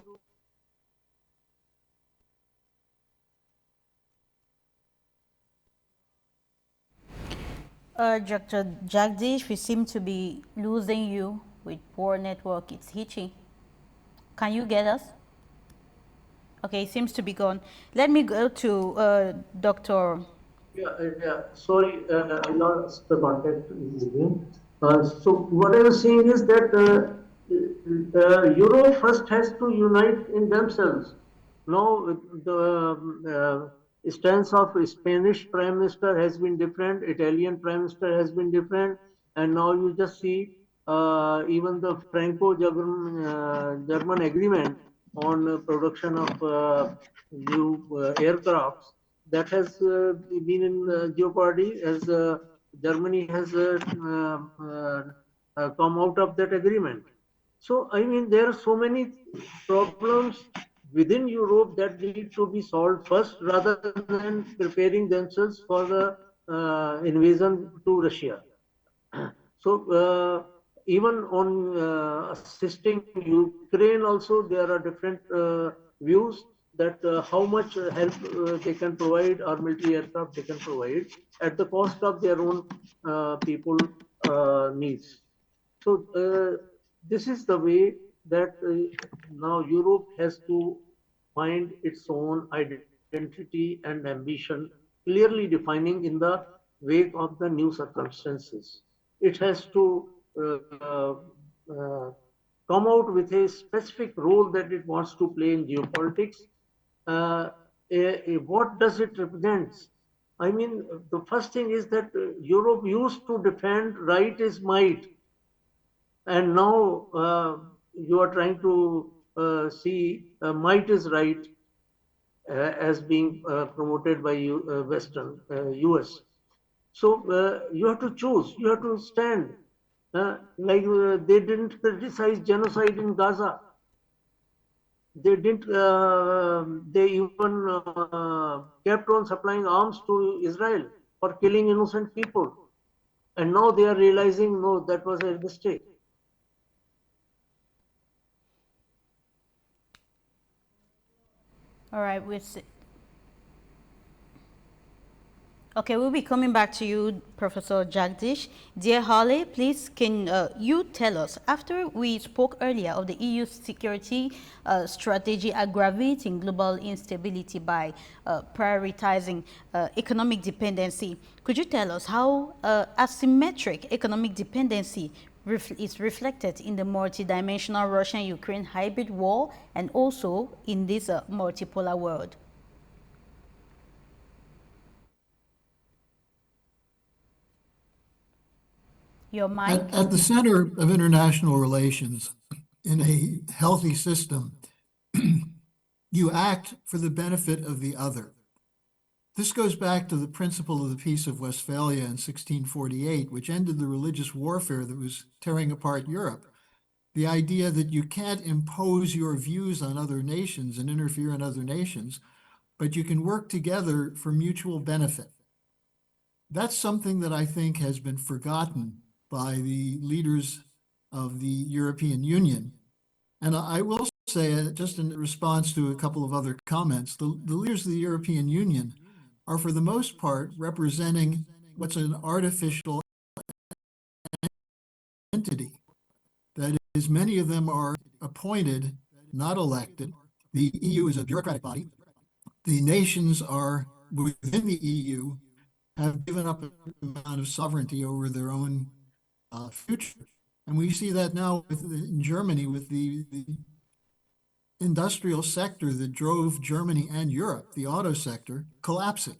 Dr. Jagdish, we seem to be losing you with poor network. It's hitching. Can you get us? Okay, it seems to be gone. Let me go to Dr. Yeah. Sorry, I lost the contact with you. So what I was saying is that Europe first has to unite in themselves. Now the stance of Spanish Prime Minister has been different, Italian Prime Minister has been different, and now you just see even the Franco-German German agreement on production of new aircrafts, that has been in jeopardy as Germany has come out of that agreement. So, I mean, there are so many problems within Europe that need to be solved first rather than preparing themselves for the invasion to Russia. So even on assisting Ukraine also, there are different views that how much help they can provide, or military aircraft they can provide at the cost of their own people needs. So this is the way that now Europe has to find its own identity and ambition, clearly defining in the wake of the new circumstances. It has to come out with a specific role that it wants to play in geopolitics. What does it represent? I mean, the first thing is that Europe used to defend right is might, and now you are trying to see might is right as being promoted by Western US. So you have to choose, you have to stand. They didn't criticize genocide in Gaza. They didn't. They even kept on supplying arms to Israel for killing innocent people, and now they are realizing no, that was a mistake. All right, okay, we'll be coming back to you, Professor Jagdish. Dear Holly, please can you tell us, after we spoke earlier of the EU security strategy aggravating global instability by prioritizing economic dependency, could you tell us how asymmetric economic dependency is reflected in the multidimensional Russian-Ukraine hybrid war and also in this multipolar world? Your mic. At the center of international relations, in a healthy system, you act for the benefit of the other. This goes back to the principle of the Peace of Westphalia in 1648, which ended the religious warfare that was tearing apart Europe. The idea that you can't impose your views on other nations and interfere in other nations, but you can work together for mutual benefit. That's something that I think has been forgotten by the leaders of the European Union. And I will say, just in response to a couple of other comments, the leaders of the European Union are, for the most part, representing what's an artificial entity. That is, many of them are appointed, not elected. The EU is a bureaucratic body. The nations are within the EU have given up an amount of sovereignty over their own future. And we see that now in Germany with the industrial sector that drove Germany and Europe, the auto sector, collapsing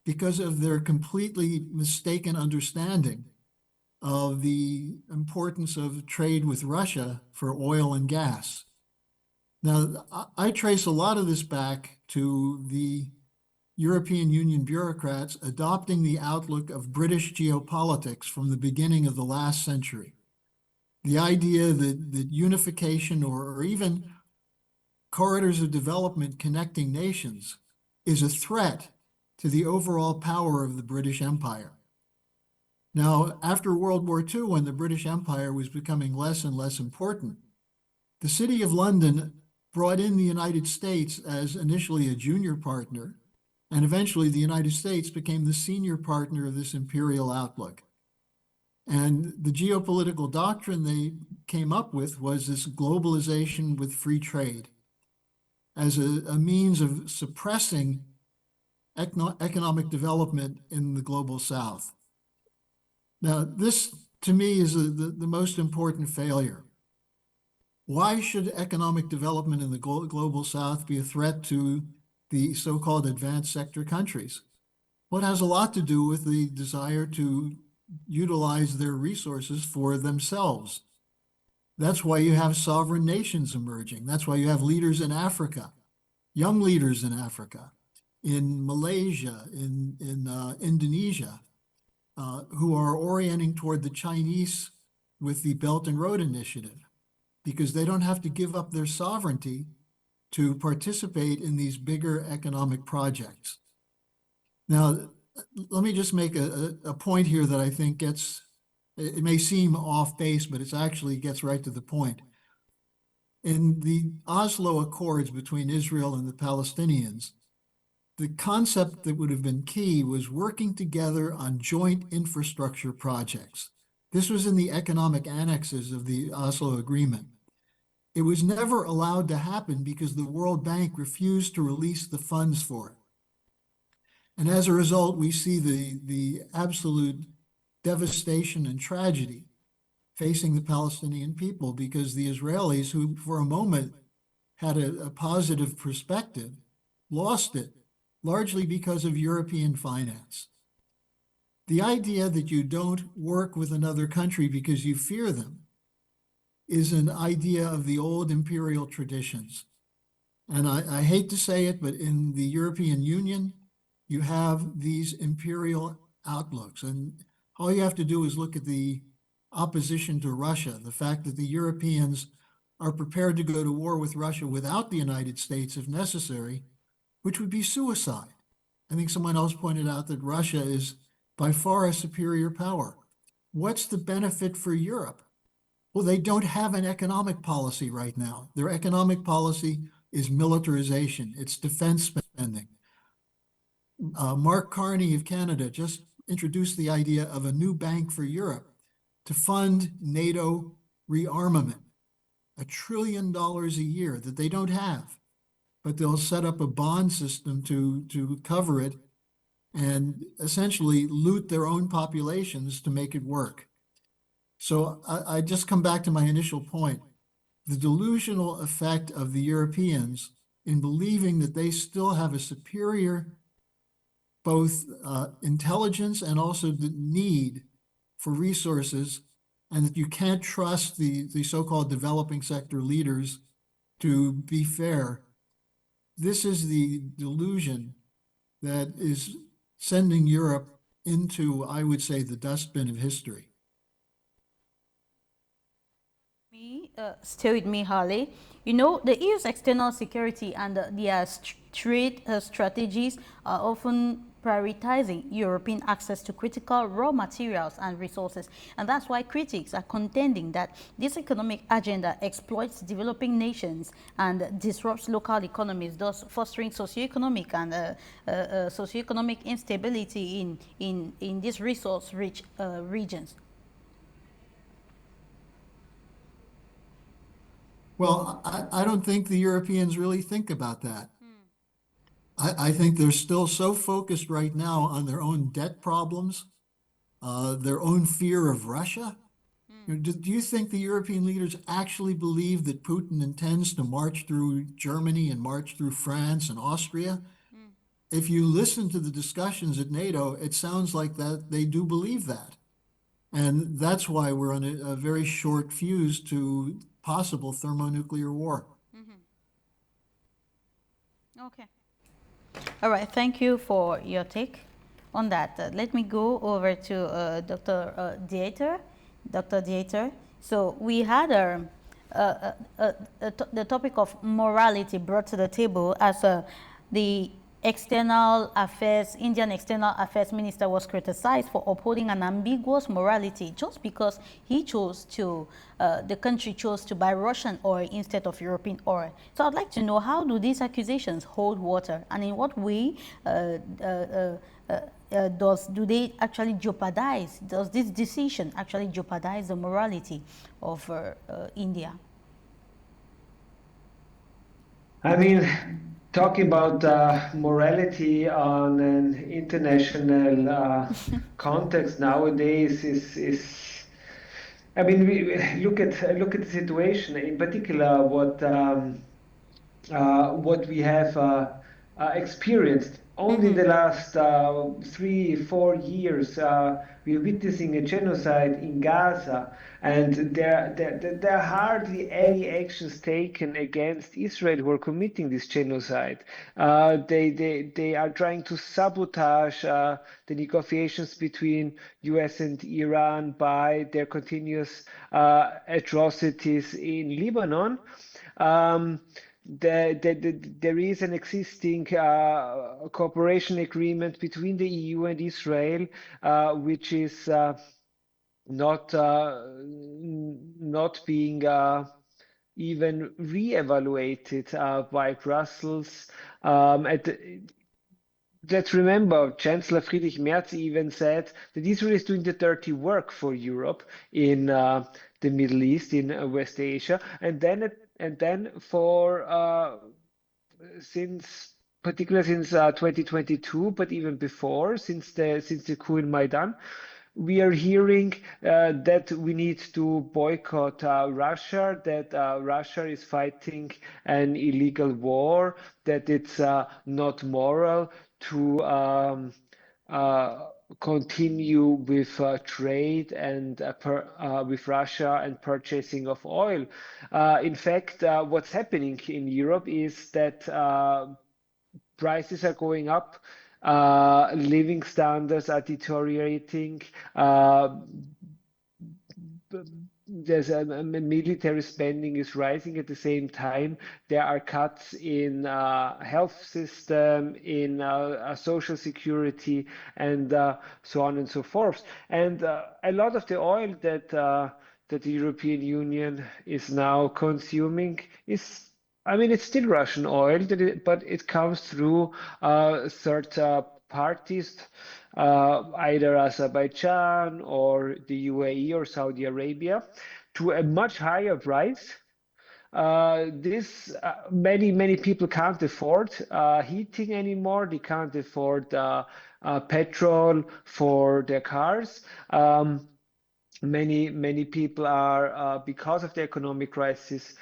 because of their completely mistaken understanding of the importance of trade with Russia for oil and gas. Now, I trace a lot of this back to the European Union bureaucrats adopting the outlook of British geopolitics from the beginning of the last century. The idea that unification or even corridors of development connecting nations is a threat to the overall power of the British Empire. Now, after World War II, when the British Empire was becoming less and less important, the City of London brought in the United States as initially a junior partner, and eventually the United States became the senior partner of this imperial outlook. And the geopolitical doctrine they came up with was this globalization with free trade as a means of suppressing economic development in the global South. Now, this to me is the most important failure. Why should economic development in the global South be a threat to the so-called advanced sector countries? Well, it has a lot to do with the desire to utilize their resources for themselves. That's why you have sovereign nations emerging. That's why you have leaders in Africa, young leaders in Africa, in Malaysia, in Indonesia, who are orienting toward the Chinese with the Belt and Road Initiative, because they don't have to give up their sovereignty to participate in these bigger economic projects. Now, let me just make a point here that I think it may seem off base, but it actually gets right to the point. In the Oslo Accords between Israel and the Palestinians, the concept that would have been key was working together on joint infrastructure projects. This was in the economic annexes of the Oslo Agreement. It was never allowed to happen because the World Bank refused to release the funds for it. And as a result, we see the absolute devastation and tragedy facing the Palestinian people, because the Israelis, who for a moment had a positive perspective, lost it, largely because of European finance. The idea that you don't work with another country because you fear them is an idea of the old imperial traditions. And I hate to say it, but in the European Union, you have these imperial outlooks. And all you have to do is look at the opposition to Russia, the fact that the Europeans are prepared to go to war with Russia without the United States if necessary, which would be suicide. I think someone else pointed out that Russia is by far a superior power. What's the benefit for Europe? Well, they don't have an economic policy right now. Their economic policy is militarization, it's defense spending. Mark Carney of Canada just introduced the idea of a new bank for Europe to fund NATO rearmament, $1 trillion a year that they don't have, but they'll set up a bond system to cover it and essentially loot their own populations to make it work. So I just come back to my initial point. The delusional effect of the Europeans in believing that they still have a superior both intelligence and also the need for resources, and that you can't trust the so-called developing sector leaders to be fair. This is the delusion that is sending Europe into, I would say, the dustbin of history. stay with me, Harley. You know, the EU's external security and their trade strategies are often prioritizing European access to critical raw materials and resources. And that's why critics are contending that this economic agenda exploits developing nations and disrupts local economies, thus fostering socioeconomic and socioeconomic instability in these resource-rich regions. Well, I don't think the Europeans really think about that. I think they're still so focused right now on their own debt problems, their own fear of Russia. Do you think the European leaders actually believe that Putin intends to march through Germany and march through France and Austria? If you listen to the discussions at NATO, it sounds like that they do believe that. And that's why we're on a very short fuse to possible thermonuclear war. Okay. All right. Thank you for your take on that. Let me go over to Dr. Dieter. Dr. Dieter. So we had the topic of morality brought to the table as the Indian External Affairs Minister was criticized for upholding an ambiguous morality just because he chose to, the country chose to buy Russian oil instead of European oil. So I'd like to know, how do these accusations hold water, and in what way do they actually jeopardize, does this decision actually jeopardize the morality of India? I mean, talking about morality on an international context nowadays is I mean, we look at the situation in particular. What we have experienced only in the last 3-4 years. We're witnessing a genocide in Gaza, and there are hardly any actions taken against Israel who are committing this genocide. They are trying to sabotage the negotiations between US and Iran by their continuous atrocities in Lebanon. There is an existing cooperation agreement between the EU and Israel, which is not being even re-evaluated by Brussels. Let's remember, Chancellor Friedrich Merz even said that Israel is doing the dirty work for Europe in the Middle East, in West Asia, and then for particularly since 2022, but even before, since the coup in Maidan, we are hearing that we need to boycott Russia, that Russia is fighting an illegal war, that it's not moral to continue with trade and with Russia and purchasing of oil. In fact, what's happening in Europe is that prices are going up, living standards are deteriorating. There's military spending is rising at the same time. There are cuts in health system, in social security, and so on and so forth. And a lot of the oil that the European Union is now consuming is, I mean, it's still Russian oil, but it comes through third parties, either Azerbaijan or the UAE or Saudi Arabia, to a much higher price. This many people can't afford heating anymore. They can't afford petrol for their cars. Many people are, because of the economic crisis,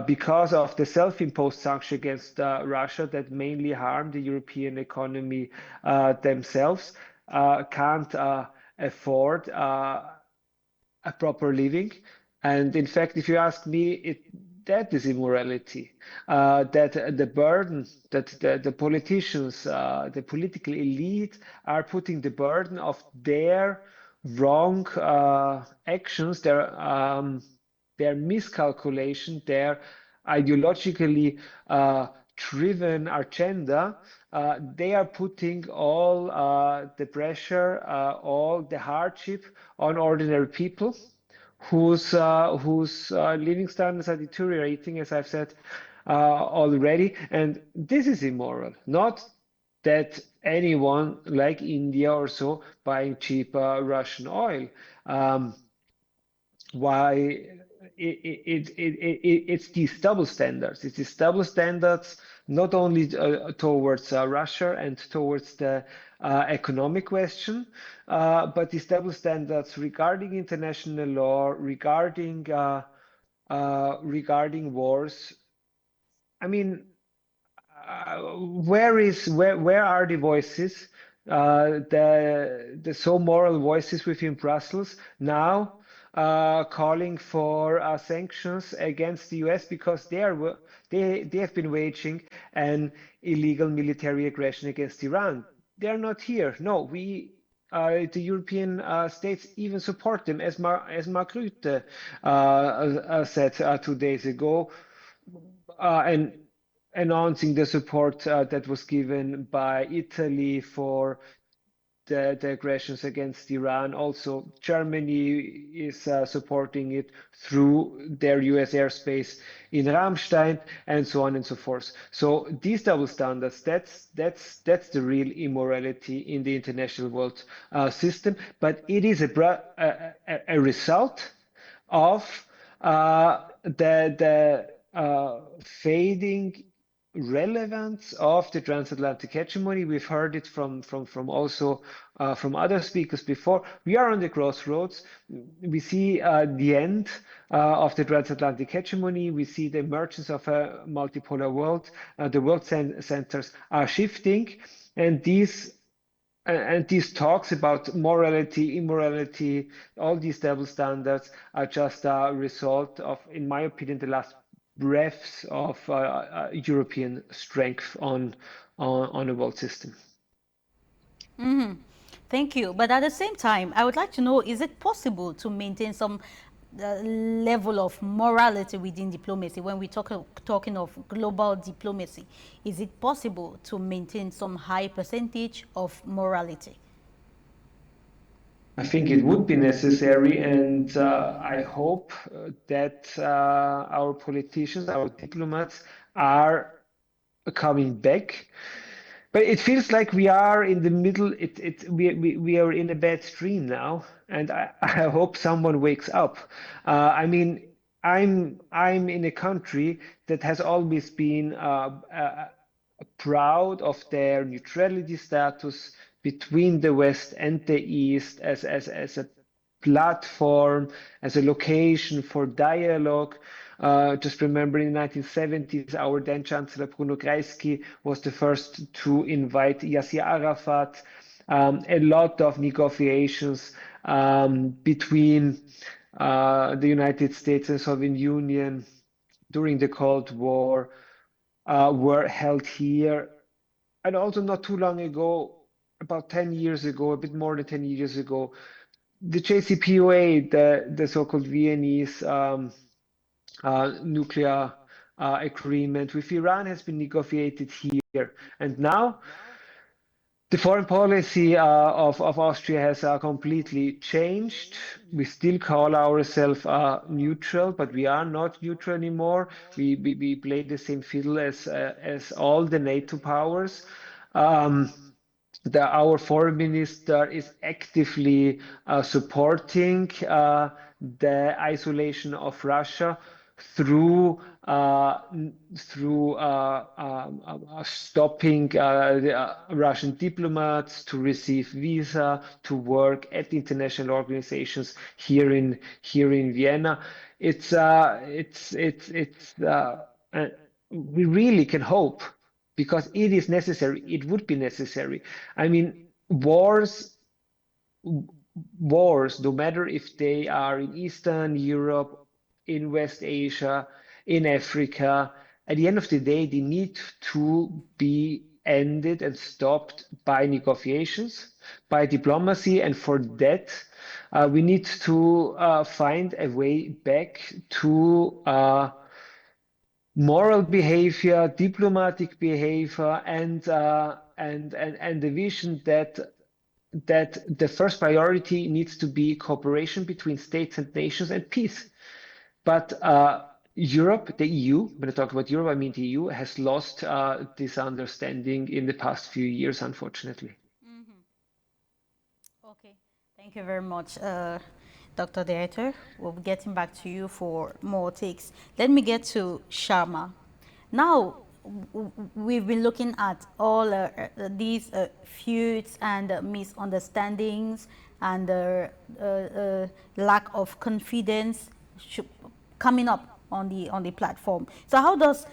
because of the self-imposed sanction against Russia that mainly harm the European economy themselves, can't afford a proper living. And in fact, if you ask me, that is immorality. That the burden that the politicians, the political elite, are putting the burden of their wrong actions, their their miscalculation, their ideologically driven agenda, they are putting all the pressure, all the hardship on ordinary people whose living standards are deteriorating, as I've said already. And this is immoral. Not that anyone like India or so buying cheap Russian oil. Why it's these double standards. It's these double standards not only towards Russia and towards the economic question, but these double standards regarding international law, regarding wars. I mean, where are the voices, the so moral voices within Brussels now calling for sanctions against the US because they have been waging an illegal military aggression against Iran. They are not here. No, the European states even support them, as Mark Rutte said 2 days ago, and announcing the support that was given by Italy for the aggressions against Iran. Also, Germany is supporting it through their US airspace in Ramstein, and so on and so forth. So these double standards, that's the real immorality in the international world system. But it is a result of the fading relevance of the transatlantic hegemony. We've heard it from also from other speakers before. We are on the crossroads. We see the end of the transatlantic hegemony. We see the emergence of a multipolar world. The world centers are shifting, and these talks about morality, immorality, all these double standards are just a result of, in my opinion, the last breaths of European strength on a world system. Thank you. But at the same time, I would like to know, is it possible to maintain some level of morality within diplomacy when we're talking of global diplomacy? Is it possible to maintain some high percentage of morality? I think it would be necessary, and I hope that our politicians, our diplomats are coming back. But it feels like we are in the middle. We are in a bad stream now, and I hope someone wakes up. I mean, I'm in a country that has always been proud of their neutrality status between the West and the East as a platform, as a location for dialogue. Just remember in the 1970s, our then Chancellor Bruno Kreisky was the first to invite Yasser Arafat. A lot of negotiations between the United States and Soviet Union during the Cold War were held here. And also not too long ago, about 10 years ago, a bit more than 10 years ago, the JCPOA, the so-called Viennese nuclear agreement with Iran has been negotiated here. And now the foreign policy of Austria has completely changed. We still call ourselves neutral, but we are not neutral anymore. We play the same fiddle as all the NATO powers. Our foreign minister is actively supporting the isolation of Russia through stopping the Russian diplomats to receive visa to work at international organizations here in Vienna. We really can hope, because it is necessary. It would be necessary. I mean, wars, no matter if they are in Eastern Europe, in West Asia, in Africa, at the end of the day, they need to be ended and stopped by negotiations, by diplomacy, and for that, we need to find a way back to moral behavior, diplomatic behavior, and the vision that the first priority needs to be cooperation between states and nations and peace. But Europe, the EU, when I talk about Europe, I mean the EU, has lost this understanding in the past few years, unfortunately. Okay, thank you very much, Dr. Director. We'll be getting back to you for more takes. Let me get to Sharma. Now, we've been looking at all these feuds and misunderstandings and lack of confidence coming up on the platform. So how does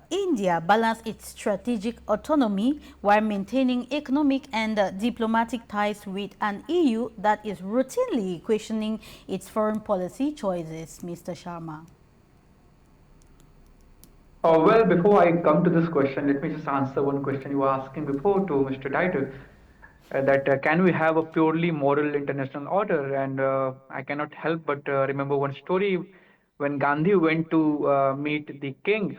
India balance its strategic autonomy while maintaining economic and diplomatic ties with an EU that is routinely questioning its foreign policy choices, Mr. Sharma? Well, before I come to this question, let me just answer one question you were asking before to Mr. Dieter. That can we have a purely moral international order? And I cannot help but remember one story when Gandhi went to meet the king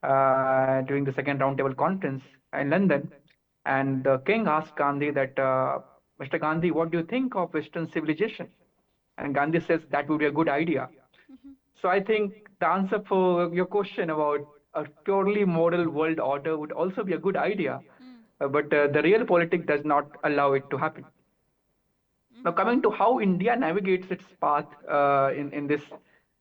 during the second roundtable conference in London, and the king asked Gandhi that, Mr. Gandhi, what do you think of Western civilization? And Gandhi says that would be a good idea. So I think the answer for your question about a purely moral world order would also be a good idea, but the real politics does not allow it to happen. Now, coming to how India navigates its path in this,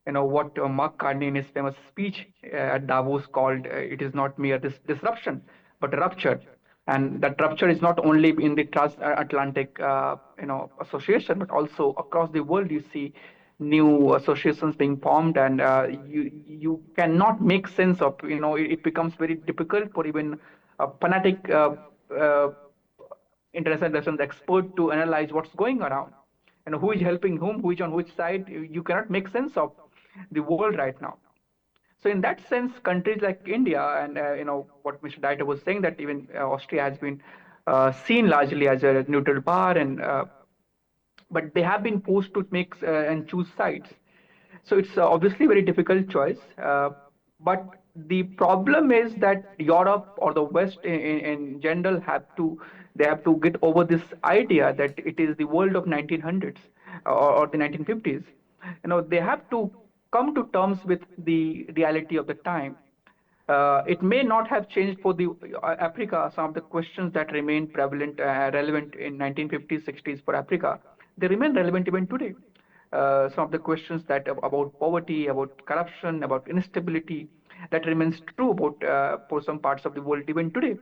what Mark Carney in his famous speech at Davos called, it is not mere disruption, but a rupture. And that rupture is not only in the transatlantic, association, but also across the world. You see new associations being formed, and you cannot make sense of, it becomes very difficult for even a fanatic uh, international relations expert to analyze what's going around and who is helping whom, who is on which side. You cannot make sense of the world right now. So in that sense, countries like India and what Mr. Dieter was saying, that even Austria has been seen largely as a neutral power, and but they have been forced to make and choose sides. So it's obviously a very difficult choice. But the problem is that Europe or the West in general have to get over this idea that it is the world of 1900s or the 1950s. They have to come to terms with the reality of the time. It may not have changed for the Africa. Some of the questions that remain relevant in 1950s, 60s for Africa, they remain relevant even today. Some of the questions that about poverty, about corruption, about instability, that remains true about for some parts of the world even today.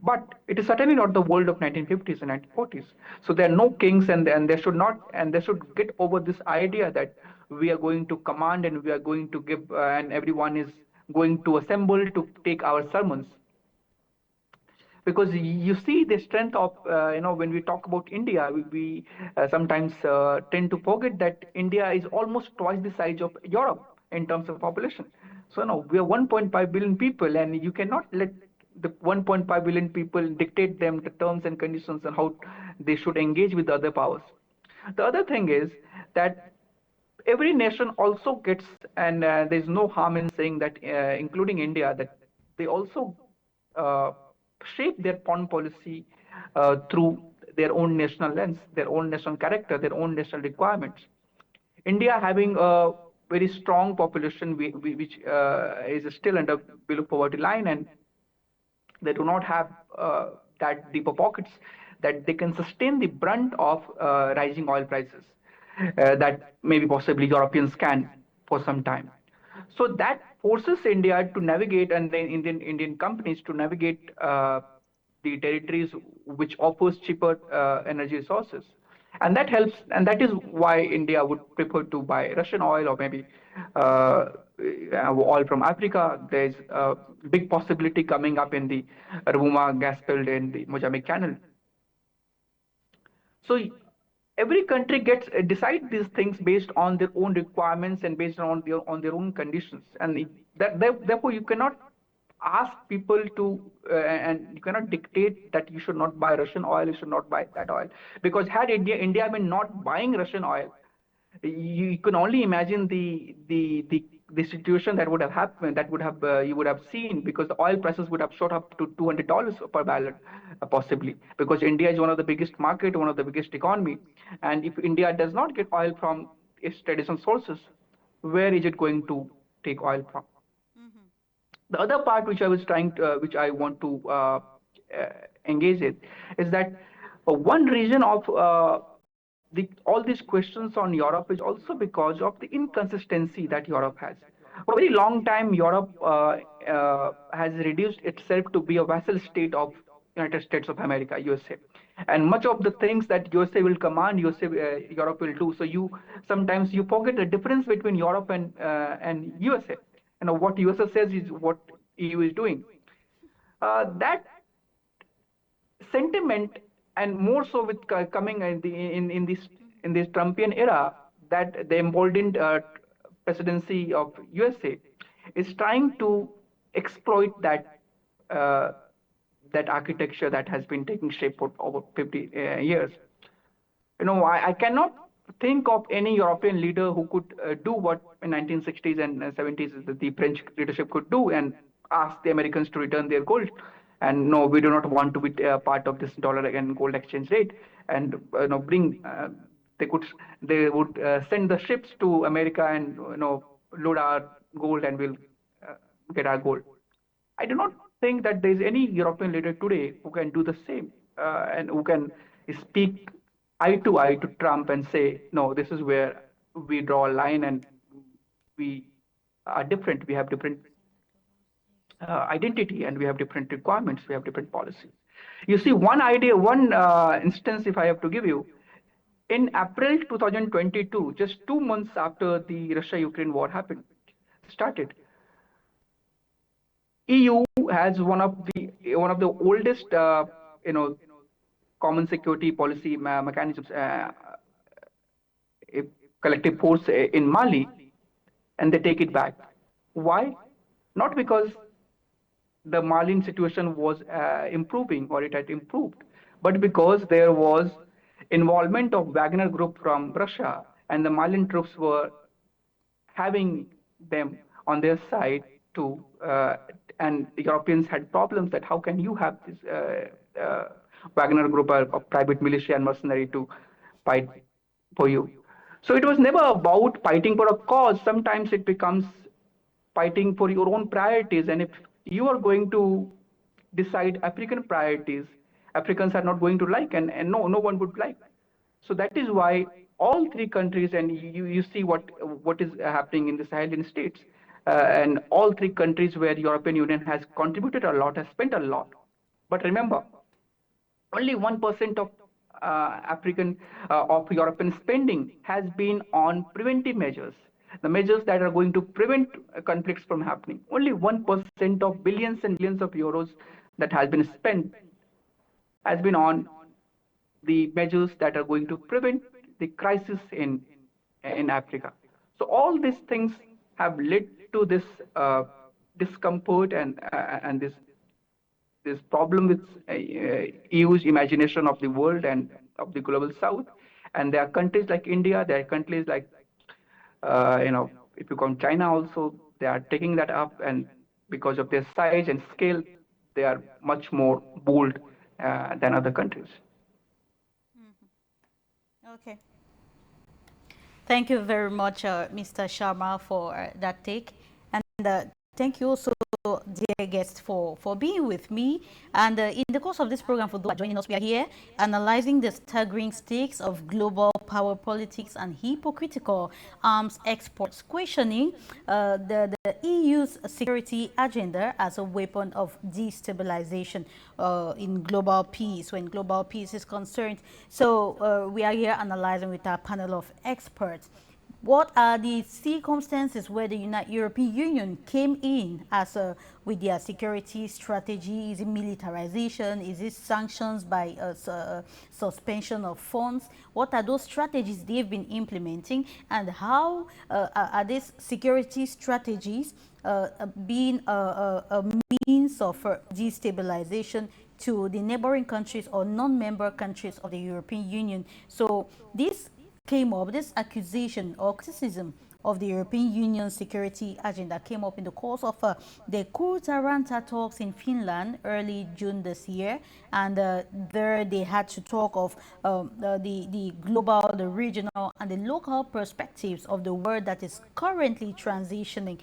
But it is certainly not the world of 1950s and 1940s. So there are no kings, and they should not, and they should get over this idea that we are going to command and we are going to give, and everyone is going to assemble to take our sermons. Because you see the strength of, when we talk about India, we sometimes tend to forget that India is almost twice the size of Europe in terms of population. So no, we are 1.5 billion people, and you cannot let the 1.5 billion people dictate them the terms and conditions and how they should engage with the other powers. The other thing is that every nation also gets, and there's no harm in saying that, including India, that they also uh, shape their foreign policy through their own national lens, their own national character, their own national requirements. India having a very strong population, which is still under below poverty line, and they do not have that deeper pockets that they can sustain the brunt of rising oil prices that maybe possibly Europeans can for some time. So that forces India to navigate, and the Indian companies to navigate the territories which offers cheaper energy resources. And that helps, and that is why India would prefer to buy Russian oil or maybe oil from Africa. There's a big possibility coming up in the Rovuma gas field in the Mozambique Channel. So every country gets decide these things based on their own requirements and based on their own conditions, and therefore you cannot ask people to, and you cannot dictate that you should not buy Russian oil, you should not buy that oil. Because had India been not buying Russian oil, you can only imagine the situation that would have happened, that would have you would have seen, because the oil prices would have shot up to $200 per barrel, possibly, because India is one of the biggest market, one of the biggest economy, and if India does not get oil from its traditional sources, where is it going to take oil from? The other part which I was trying to, which I want to engage in, is that one reason of all these questions on Europe is also because of the inconsistency that Europe has. For a very long time, Europe has reduced itself to be a vassal state of United States of America, USA, and much of the things that USA will command, Europe will do. So sometimes you forget the difference between Europe and USA. What USA says is what EU is doing. That sentiment, and more so with coming in this Trumpian era, that the emboldened presidency of USA is trying to exploit uh, that architecture that has been taking shape for over 50 years. I cannot think of any European leader who could do what in 1960s and 70s the French leadership could do, and ask the Americans to return their gold. And no, we do not want to be part of this dollar and gold exchange rate. And bring they would send the ships to America and load our gold, and we'll get our gold. I do not think that there is any European leader today who can do the same, and who can speak eye to eye to Trump and say, no, this is where we draw a line, and we are different. We have different identity, and we have different requirements. We have different policies. You see, one instance, if I have to give you, in April 2022, just 2 months after the Russia-Ukraine war started, EU has one of the oldest, common security policy mechanisms, collective force in Mali, and they take it back. Why? Not because the Malian situation was improving, or it had improved, but because there was involvement of Wagner Group from Russia, and the Malian troops were having them on their side too, and the Europeans had problems that how can you have this Wagner Group, a private militia and mercenary, to fight for you? So it was never about fighting for a cause. Sometimes it becomes fighting for your own priorities, and if you are going to decide African priorities, Africans are not going to like, and no one would like. So that is why all three countries, and you see what is happening in the Sahelian states, and all three countries where European Union has contributed a lot, has spent a lot. But remember, only 1% of of European spending has been on preventive measures, the measures that are going to prevent conflicts from happening. Only 1% of billions and billions of euros that has been spent has been on the measures that are going to prevent the crisis in Africa. So all these things have led to this discomfort, and this problem with EU's imagination of the world and of the global South. And there are countries like India, there are countries like if you count China also, they are taking that up, and because of their size and scale, they are much more bold than other countries. Okay. Thank you very much, Mr. Sharma, for that take. And thank you also, dear guests, for being with me. And in the course of this program, for those who are joining us, we are here analyzing the staggering stakes of global power politics and hypocritical arms exports, questioning the EU's security agenda as a weapon of destabilization in global peace, when global peace is concerned. So we are here analyzing with our panel of experts. What are the circumstances where the European Union came in as with their security strategy? Is it militarization? Is it sanctions by suspension of funds? What are those strategies they've been implementing, and how are these security strategies being means of destabilization to the neighboring countries or non-member countries of the European Union. So this came up, this accusation or criticism of the European Union security agenda came up in the course of the Kultaranta talks in Finland early June this year. And there they had to talk of the global, the regional, and the local perspectives of the world that is currently transitioning.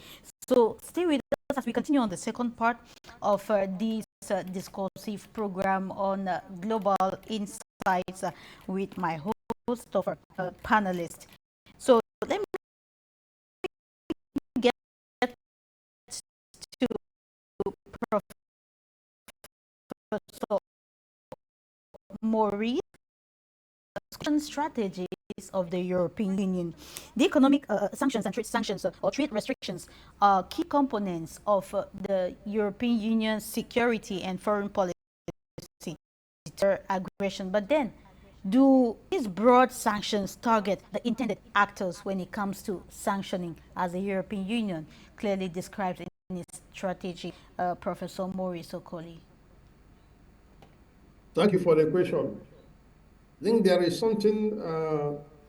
So stay with us as we continue on the second part of this discursive program on global insights with my host of panelists. So let me get to Professor Maurice strategies of the European Union. The economic sanctions and trade sanctions or trade restrictions are key components of the European Union's security and foreign policy to deter aggression. But then, do these broad sanctions target the intended actors when it comes to sanctioning, as the European Union clearly describes in its strategy, Professor Maurice Okoli? Thank you for the question. I think there is something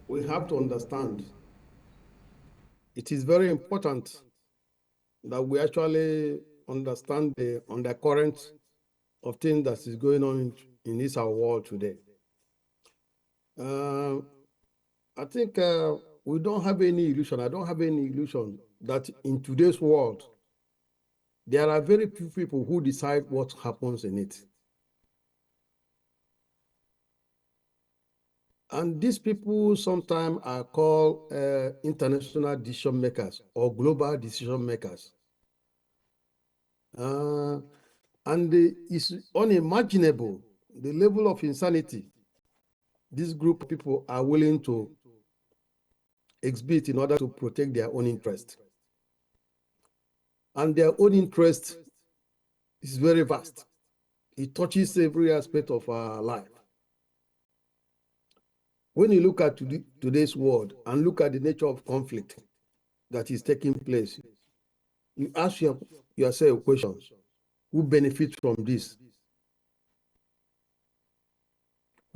we have to understand. It is very important that we actually understand the undercurrent of things that is going on in this our world today. I think we don't have any illusion. I don't have any illusion that in today's world, there are very few people who decide what happens in it. And these people sometimes are called international decision makers or global decision makers. And it's unimaginable the level of insanity this group of people are willing to exhibit in order to protect their own interest. And their own interest is very vast. It touches every aspect of our life. When you look at today's world and look at the nature of conflict that is taking place, you ask yourself a question: who benefits from this?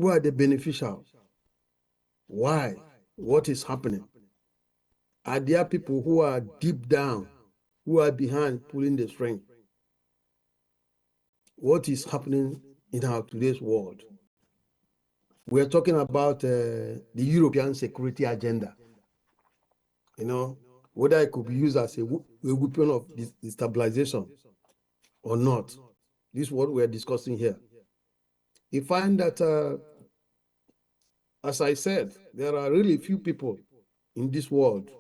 Who are the beneficiaries? Why? What is happening? Are there people who are deep down, who are behind pulling the string? What is happening in our today's world? We are talking about the European security agenda. You know, whether it could be used as a weapon of destabilization or not. This is what we are discussing here. You find that, as I said, there are really few people in this world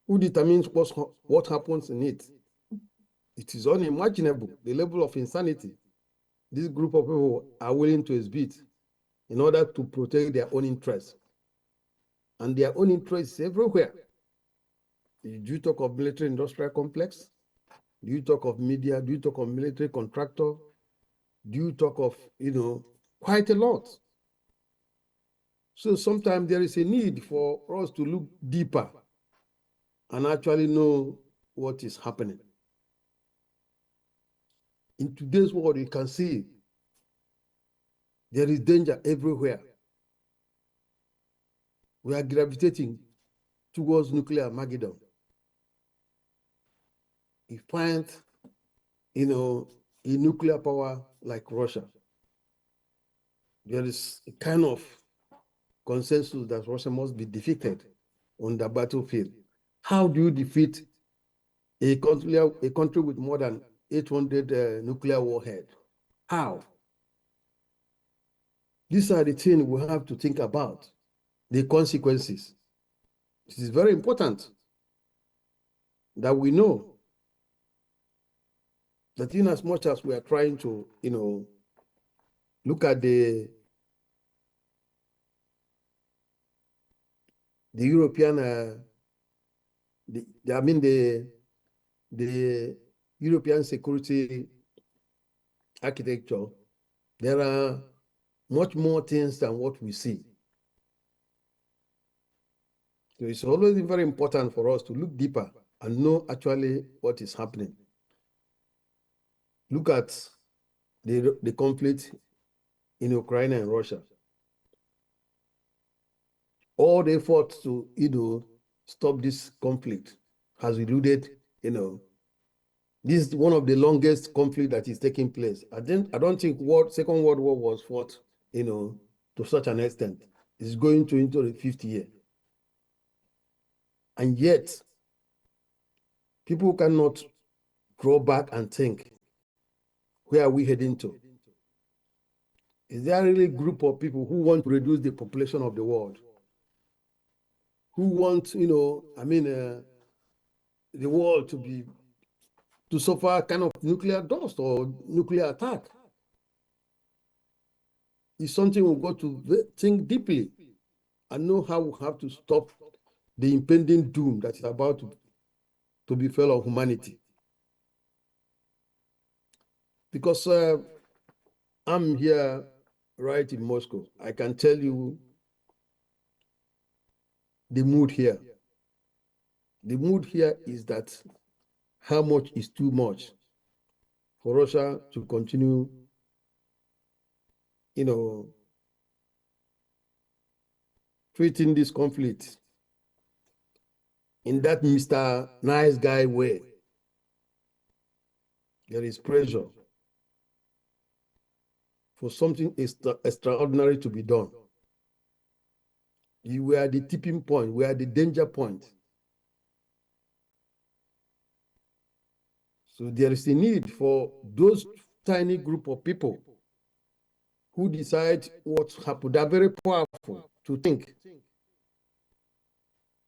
who determines what happens in it. It is unimaginable, the level of insanity this group of people are willing to exhibit in order to protect their own interests. And their own interests everywhere. Do you talk of military industrial complex? Do you talk of media? Do you talk of military contractor? Do you talk of, quite a lot? So sometimes there is a need for us to look deeper and actually know what is happening. In today's world, you can see there is danger everywhere. We are gravitating towards nuclear Armageddon. You find, a nuclear power like Russia. There is a kind of consensus that Russia must be defeated on the battlefield. How do you defeat a country with more than 800 nuclear warheads? How? These are the things we have to think about, the consequences. It is very important that we know that in as much as we are trying to, look at the European, the European security architecture, there are much more things than what we see. So it's always very important for us to look deeper and know actually what is happening. Look at the conflict in Ukraine and Russia. All the efforts to, stop this conflict has eluded, this is one of the longest conflict that is taking place. I don't think Second World War was fought, to such an extent. It's going into the 50th year. And yet, people cannot draw back and think, where are we heading to? Is there really a group of people who want to reduce the population of the world? Who want, the world to suffer kind of nuclear dust or nuclear attack? It's something we've got to think deeply and know how we have to stop the impending doom that is about to befall on humanity. Because I'm here right in Moscow, I can tell you the mood here. The mood here is that how much is too much for Russia to continue, treating this conflict in that Mr. Nice Guy way. There is pressure for something extraordinary to be done. We are at the tipping point, we are at the danger point. So there is a need for those tiny group of people who decide what happened. They are very powerful to think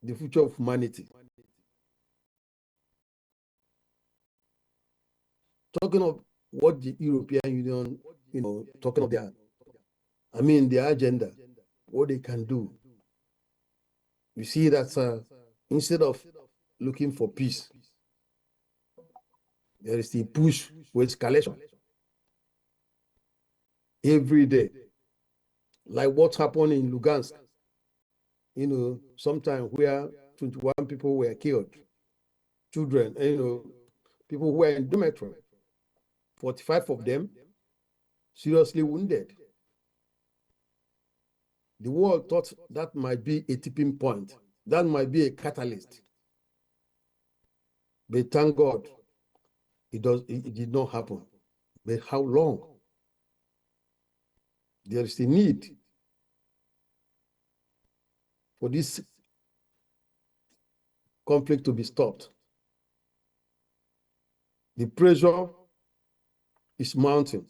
the future of humanity. Talking of what the European Union, talking of their agenda, what they can do. You see that instead of looking for peace, there is the push for escalation every day. Like what happened in Lugansk, sometime where 21 people were killed, children, people who were in dormitory, 45 of them seriously wounded. The world thought that might be a tipping point, that might be a catalyst. But thank God, it did not happen. But how long? There is a need for this conflict to be stopped. The pressure is mounting.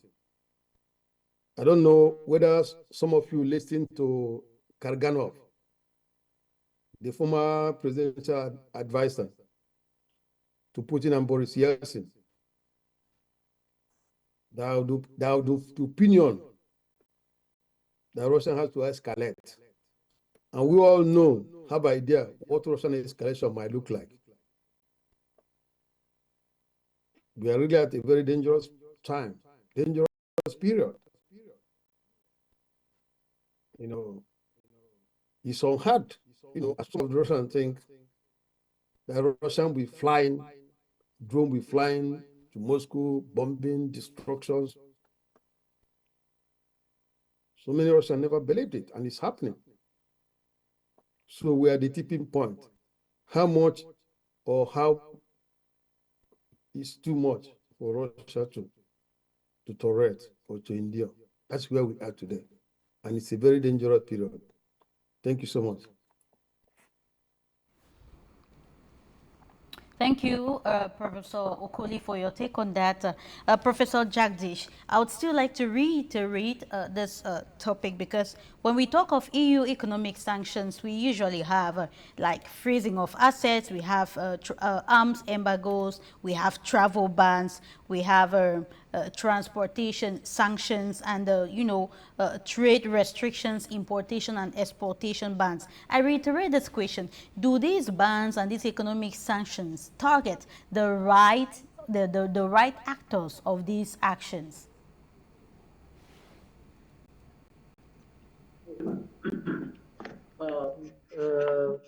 I don't know whether some of you listen to Karganov, the former presidential advisor to Putin and Boris Yeltsin. The opinion that Russia has to escalate. And we all have idea what Russian escalation might look like. We are really at a very dangerous time, dangerous period. It's so hard, as some of the Russians think that Russian will be flying, drone will be flying to Moscow, bombing, destructions. So many Russians never believed it, and it's happening. So we are at the tipping point. How much or how is too much for Russia to tolerate or to endure? That's where we are today. And it's a very dangerous period. Thank you so much. Thank you, Professor Okoli, for your take on that. Professor Jagdish, I would still like to reiterate this topic, because when we talk of EU economic sanctions, we usually have like freezing of assets, we have arms embargoes, we have travel bans, we have transportation sanctions, and trade restrictions, importation and exportation bans. I reiterate this question: do these bans and these economic sanctions target the right actors of these actions?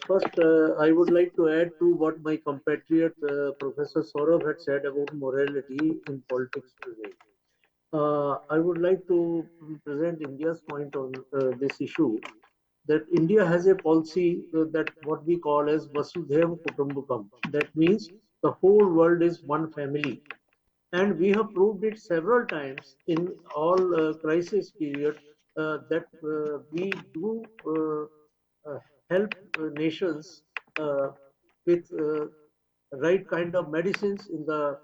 First, I would like to add to what my compatriot Professor Saurabh had said about morality in politics today. I would like to present India's point on this issue. That India has a policy that what we call as Vasudhaiva Kutumbakam. That means the whole world is one family, and we have proved it several times in all crisis period that we do uh, help nations uh, with right kind of medicines in the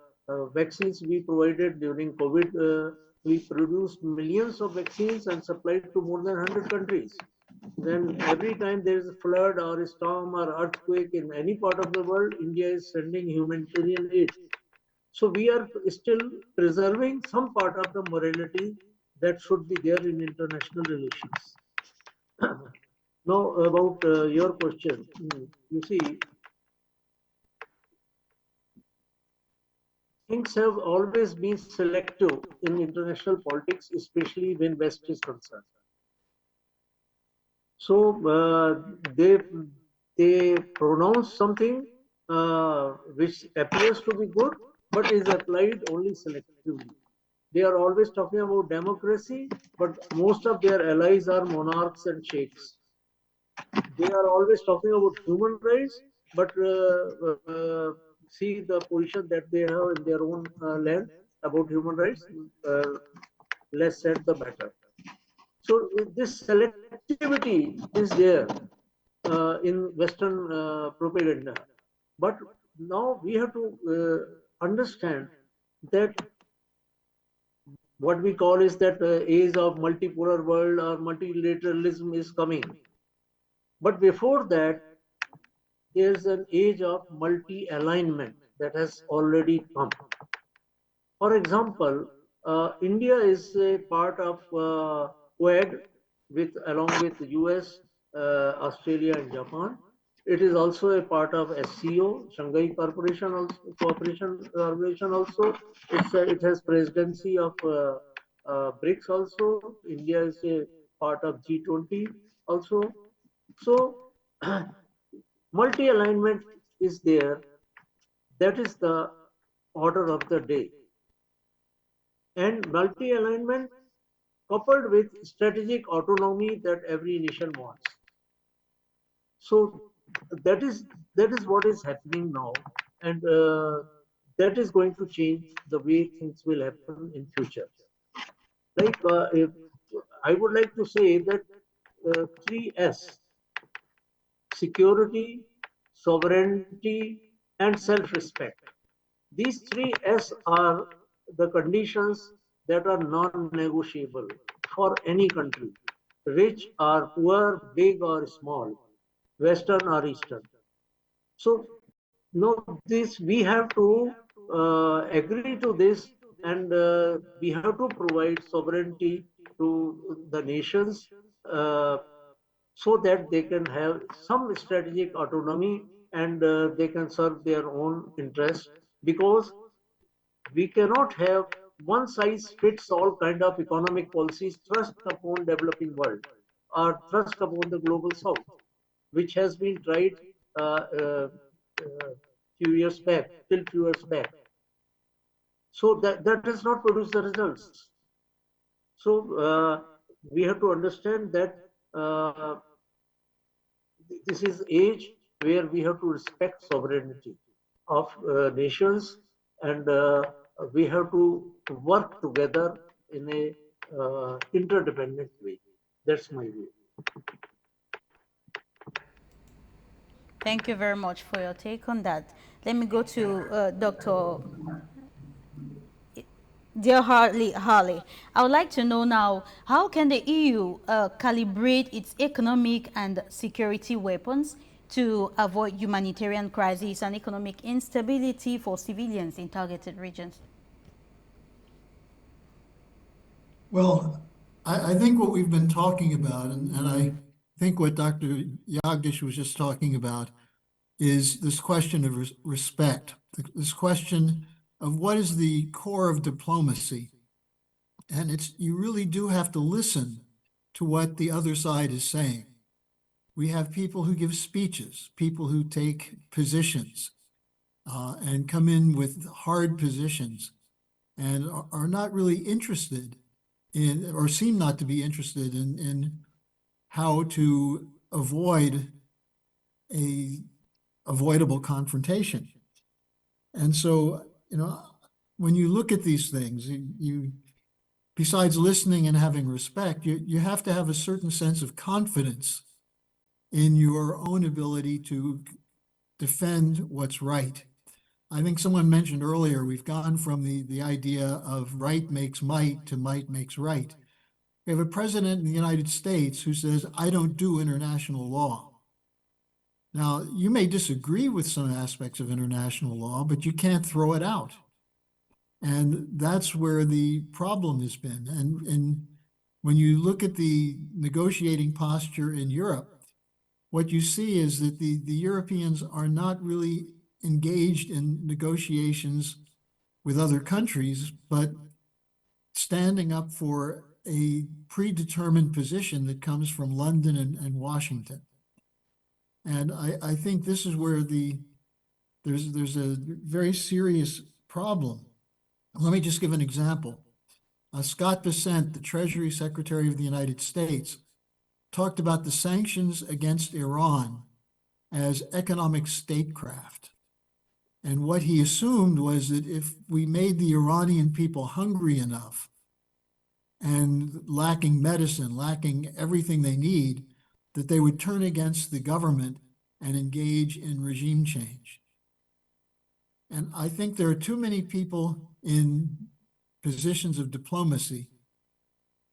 vaccines we provided during COVID. We produced millions of vaccines and supplied to more than 100 countries. Then every time there is a flood or a storm or earthquake in any part of the world, India is sending humanitarian aid. So we are still preserving some part of the morality that should be there in international relations. Now about your question, you see, things have always been selective in international politics, especially when West is concerned. So they pronounce something which appears to be good, but is applied only selectively. They are always talking about democracy, but most of their allies are monarchs and sheikhs. They are always talking about human rights, but see the position that they have in their own land about human rights. Less said, the better. So this selectivity is there in Western propaganda. But now we have to understand that what we call is that age of multipolar world or multilateralism is coming. But before that, there's an age of multi-alignment that has already come. For example, India is a part of Quad with along with the US, Australia, and Japan. It is also a part of SCO, Shanghai Corporation also, Cooperation Organization also. It has presidency of BRICS also. India is a part of G20 also. So multi-alignment is there. That is the order of the day. And multi-alignment coupled with strategic autonomy that every nation wants. So that is what is happening now, and that is going to change the way things will happen in future. Like if, I would like to say that 3S: security, sovereignty, and self-respect. These 3S are the conditions that are non-negotiable for any country, rich or poor, big or small, Western or Eastern. So, no, this we have to agree to this, and we have to provide sovereignty to the nations uh, so that they can have some strategic autonomy and they can serve their own interests, because we cannot have one size fits all kind of economic policies thrust upon developing world or thrust upon the global south, which has been tried few years back, till few years back. So that does not produce the results. So we have to understand that this is age where we have to respect sovereignty of nations, and we have to work together in a interdependent way. That's my view. Thank you very much for your take on that. Let me go to Dr. Dear Harley, I would like to know now, how can the EU calibrate its economic and security weapons to avoid humanitarian crises and economic instability for civilians in targeted regions? Well, I think what we've been talking about, and I think what Dr. Yagdish was just talking about, is this question of respect, this question of what is the core of diplomacy. And you really do have to listen to what the other side is saying. We have people who give speeches, people who take positions and come in with hard positions and are not really interested in, or seem not to be interested in how to avoid a avoidable confrontation. And so, when you look at these things, you besides listening and having respect, you have to have a certain sense of confidence in your own ability to defend what's right. I think someone mentioned earlier, we've gone from the idea of right makes might to might makes right. We have a president in the United States who says, I don't do international law. Now, you may disagree with some aspects of international law, but you can't throw it out. And that's where the problem has been. And when you look at the negotiating posture in Europe, what you see is that the Europeans are not really engaged in negotiations with other countries, but standing up for a predetermined position that comes from London and Washington. And I think this is where there's a very serious problem. Let me just give an example. Scott Bessent, the Treasury Secretary of the United States, talked about the sanctions against Iran as economic statecraft. And what he assumed was that if we made the Iranian people hungry enough and lacking medicine, lacking everything they need, that they would turn against the government and engage in regime change. And I think there are too many people in positions of diplomacy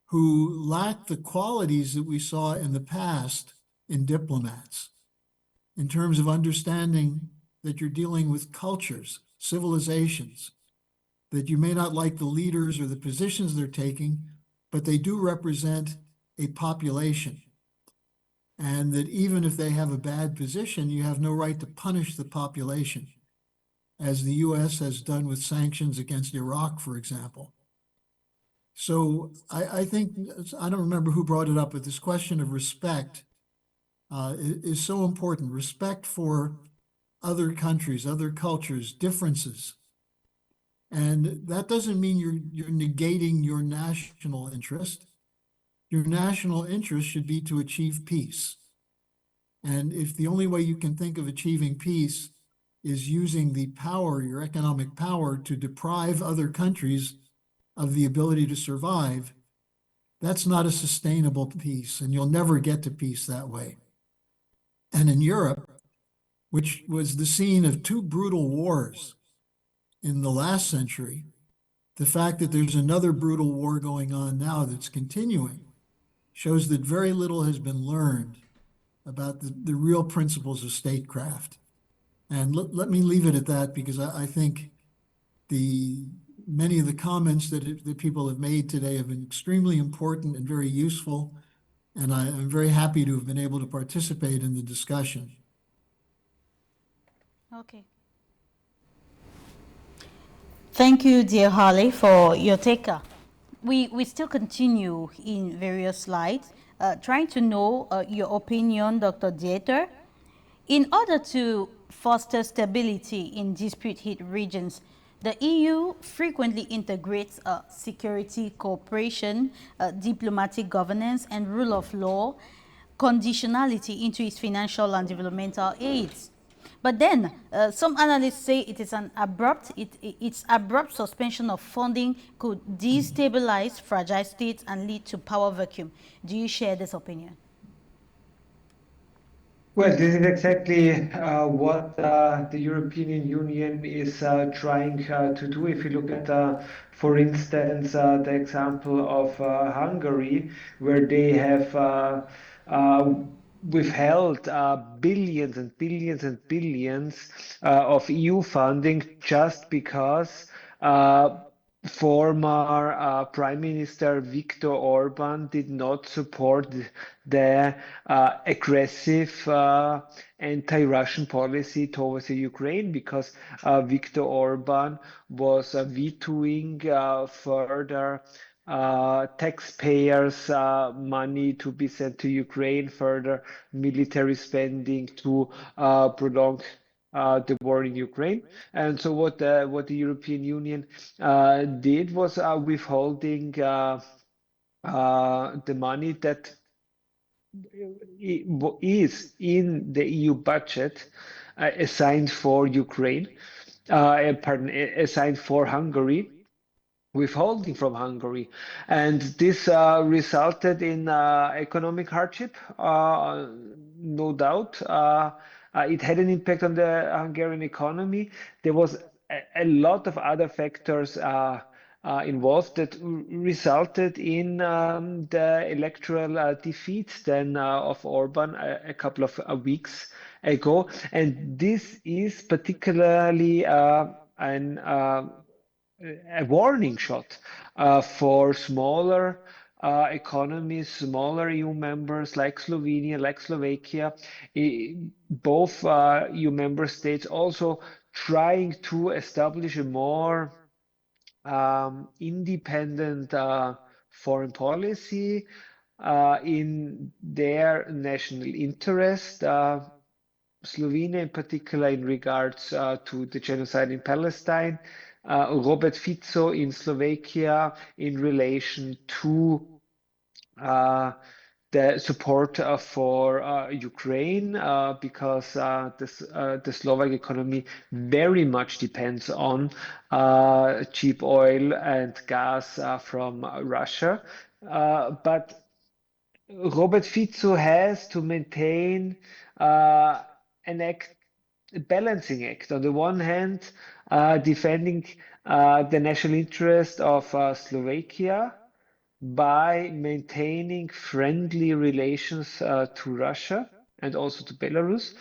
who lack the qualities that we saw in the past in diplomats, in terms of understanding that you're dealing with cultures, civilizations, that you may not like the leaders or the positions they're taking, but they do represent a population. And that even if they have a bad position, you have no right to punish the population, as the US has done with sanctions against Iraq, for example. So I think, I don't remember who brought it up, but this question of respect is so important. Respect for other countries, other cultures, differences. And that doesn't mean you're negating your national interest. Your national interest should be to achieve peace. And if the only way you can think of achieving peace is using the power, your economic power, to deprive other countries of the ability to survive, that's not a sustainable peace, and you'll never get to peace that way. And in Europe, which was the scene of two brutal wars in the last century, the fact that there's another brutal war going on now that's continuing shows that very little has been learned about the real principles of statecraft. And let me leave it at that, because I think many of the comments that people have made today have been extremely important and very useful. And I'm very happy to have been able to participate in the discussion. Okay. Thank you, dear Harley, for your take. We still continue in various slides, trying to know your opinion, Dr. Dieter. In order to foster stability in dispute-hit regions, the EU frequently integrates security cooperation, diplomatic governance, and rule of law conditionality into its financial and developmental aids. But then, some analysts say it is its abrupt suspension of funding could destabilize fragile states and lead to power vacuum. Do you share this opinion? Well, this is exactly what the European Union is trying to do. If you look at, for instance, the example of Hungary, where they have withheld billions and billions and billions of EU funding just because former Prime Minister Viktor Orban did not support the aggressive anti-Russian policy towards the Ukraine, because Viktor Orban was vetoing further taxpayers' money to be sent to Ukraine, further military spending to prolong the war in Ukraine. And so what the European Union did was withholding the money that is in the EU budget assigned for Ukraine, assigned for Hungary, withholding from Hungary. And this resulted in economic hardship, no doubt. It had an impact on the Hungarian economy. There was a lot of other factors involved that resulted in the electoral defeat then of Orban a couple of weeks ago. And this is particularly a warning shot for smaller economies, smaller EU members like Slovenia, like Slovakia, both EU member states also trying to establish a more independent foreign policy in their national interest. Slovenia in particular in regards to the genocide in Palestine, Robert Fico in Slovakia in relation to the support for Ukraine because the Slovak economy very much depends on cheap oil and gas from Russia. But Robert Fico has to maintain an act, a balancing act. On the one hand, defending the national interest of Slovakia by maintaining friendly relations to Russia and also to Belarus,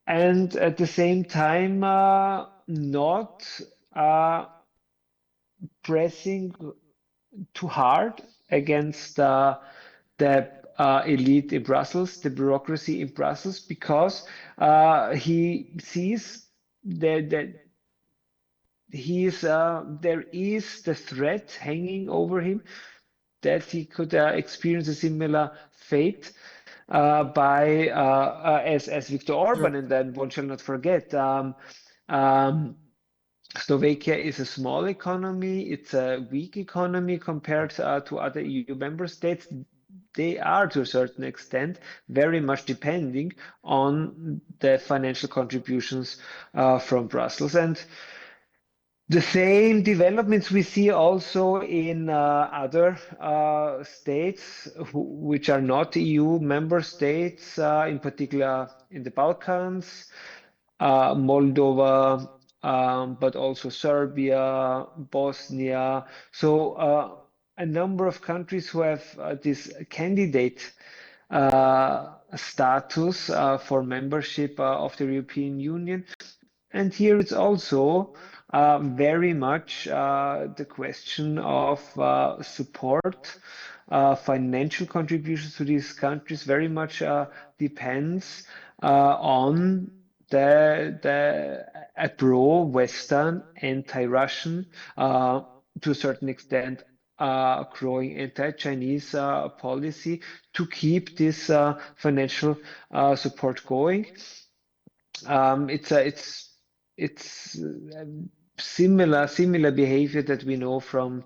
and at the same time not pressing too hard against the elite in Brussels, the bureaucracy in Brussels, because he sees that there is the threat hanging over him that he could experience a similar fate as Viktor Orban. And then one shall not forget, Slovakia is a small economy. It's a weak economy compared to other EU member states. They are, to a certain extent, very much depending on the financial contributions from Brussels. And the same developments we see also in other states which are not EU member states, in particular in the Balkans, Moldova, but also Serbia, Bosnia. So a number of countries who have this candidate status for membership of the European Union. And here it's also very much the question of support, financial contributions to these countries very much depends on a pro-Western, anti-Russian, to a certain extent, growing anti-Chinese policy to keep this financial support going. It's similar behavior that we know from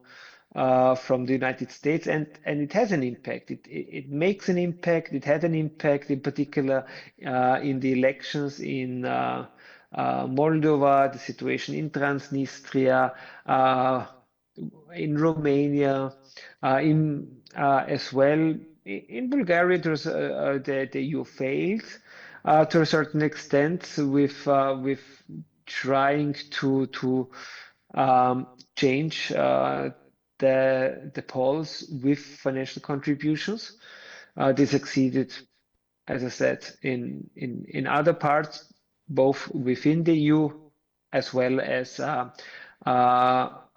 the United States, and it has an impact. It makes an impact. It had an impact, in particular, in the elections in Moldova, the situation in Transnistria, in Romania, as well. In Bulgaria, there's the EU failed to a certain extent with trying to change the polls with financial contributions. They succeeded, as I said, in other parts, both within the EU as well as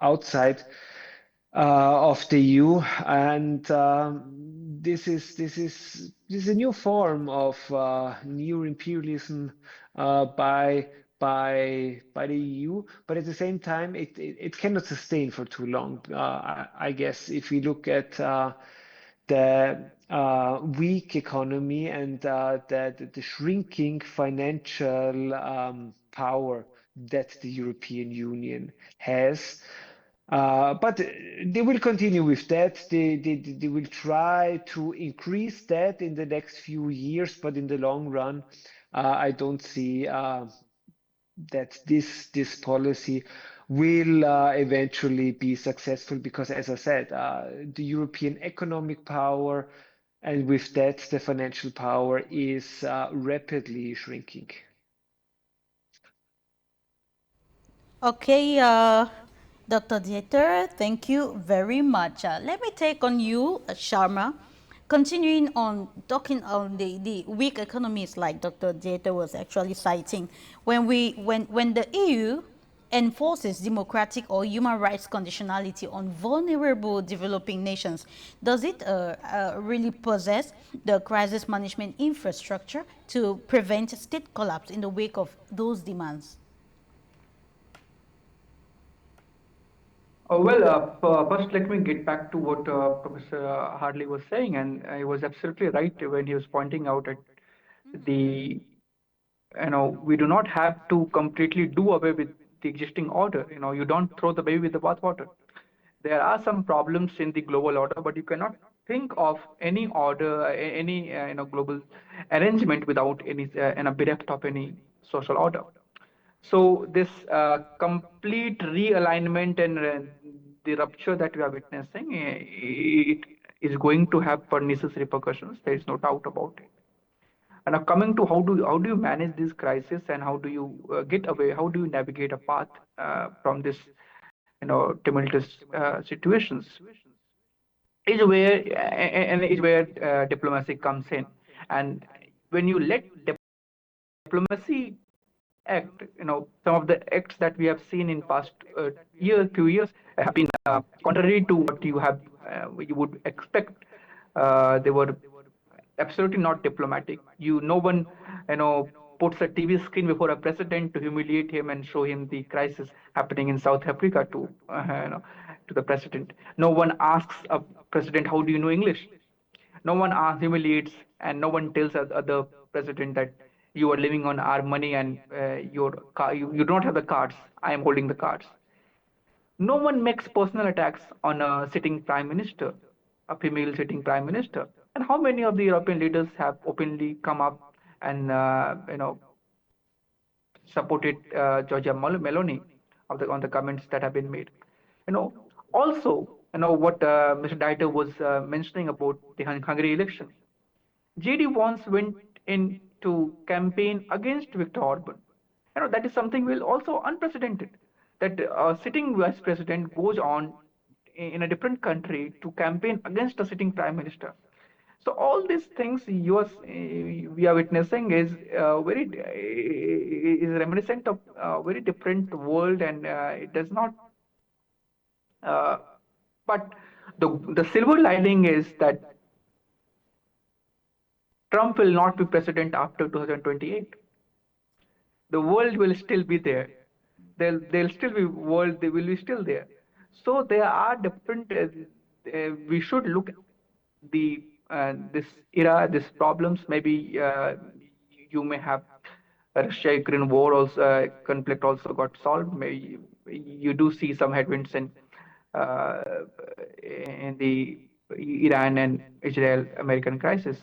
outside of the EU, and this is a new form of neo-imperialism by by the EU, but at the same time, it cannot sustain for too long. I guess if we look at the weak economy and the shrinking financial power that the European Union has. But they will continue with that. They will try to increase that in the next few years, but in the long run, I don't see that this policy will eventually be successful because, as I said, the European economic power and with that the financial power is rapidly shrinking. Okay, Dr. Dieter, thank you very much. Let me take on you, Sharma. Continuing on talking on the weak economies like Dr. Dieter was actually citing, when the EU enforces democratic or human rights conditionality on vulnerable developing nations, does it really possess the crisis management infrastructure to prevent state collapse in the wake of those demands? First, let me get back to what Professor Hartley was saying, and he was absolutely right when he was pointing out at the, we do not have to completely do away with the existing order. You don't throw the baby with the bathwater. There are some problems in the global order, but you cannot think of any order, any global arrangement without any bereft of any social order. So this complete realignment and the rupture that we are witnessing, it is going to have pernicious repercussions. There is no doubt about it. And now coming to how do you manage this crisis and how do you get away? How do you navigate a path from this tumultuous situations? Is where diplomacy comes in, and when you let diplomacy act, some of the acts that we have seen in past few years have been contrary to what you would expect. They were absolutely not diplomatic. No one, puts a TV screen before a president to humiliate him and show him the crisis happening in South Africa to the president. No one asks a president, "How do you know English?" No one humiliates, and no one tells other president that you are living on our money and you don't have the cards. I am holding the cards. No one makes personal attacks on a sitting prime minister, a female sitting prime minister. And how many of the European leaders have openly come up and supported Giorgia Meloni on the comments that have been made? You know, Also, what Mr. Dieter was mentioning about the Hungary election. JD once went in to campaign against Viktor Orban. That is something will also unprecedented. That a sitting vice president goes on in a different country to campaign against a sitting prime minister. So all these things we are witnessing is reminiscent of a very different world, and it does not. Uh, but the silver lining is that Trump will not be president after 2028. The world will still be there. They'll still be world. They will be still there. So there are different. We should look at this era, these problems. Maybe you may have Russia-Ukraine war also conflict also got solved. Maybe you do see some headwinds uh, in the Iran and Israel American crisis.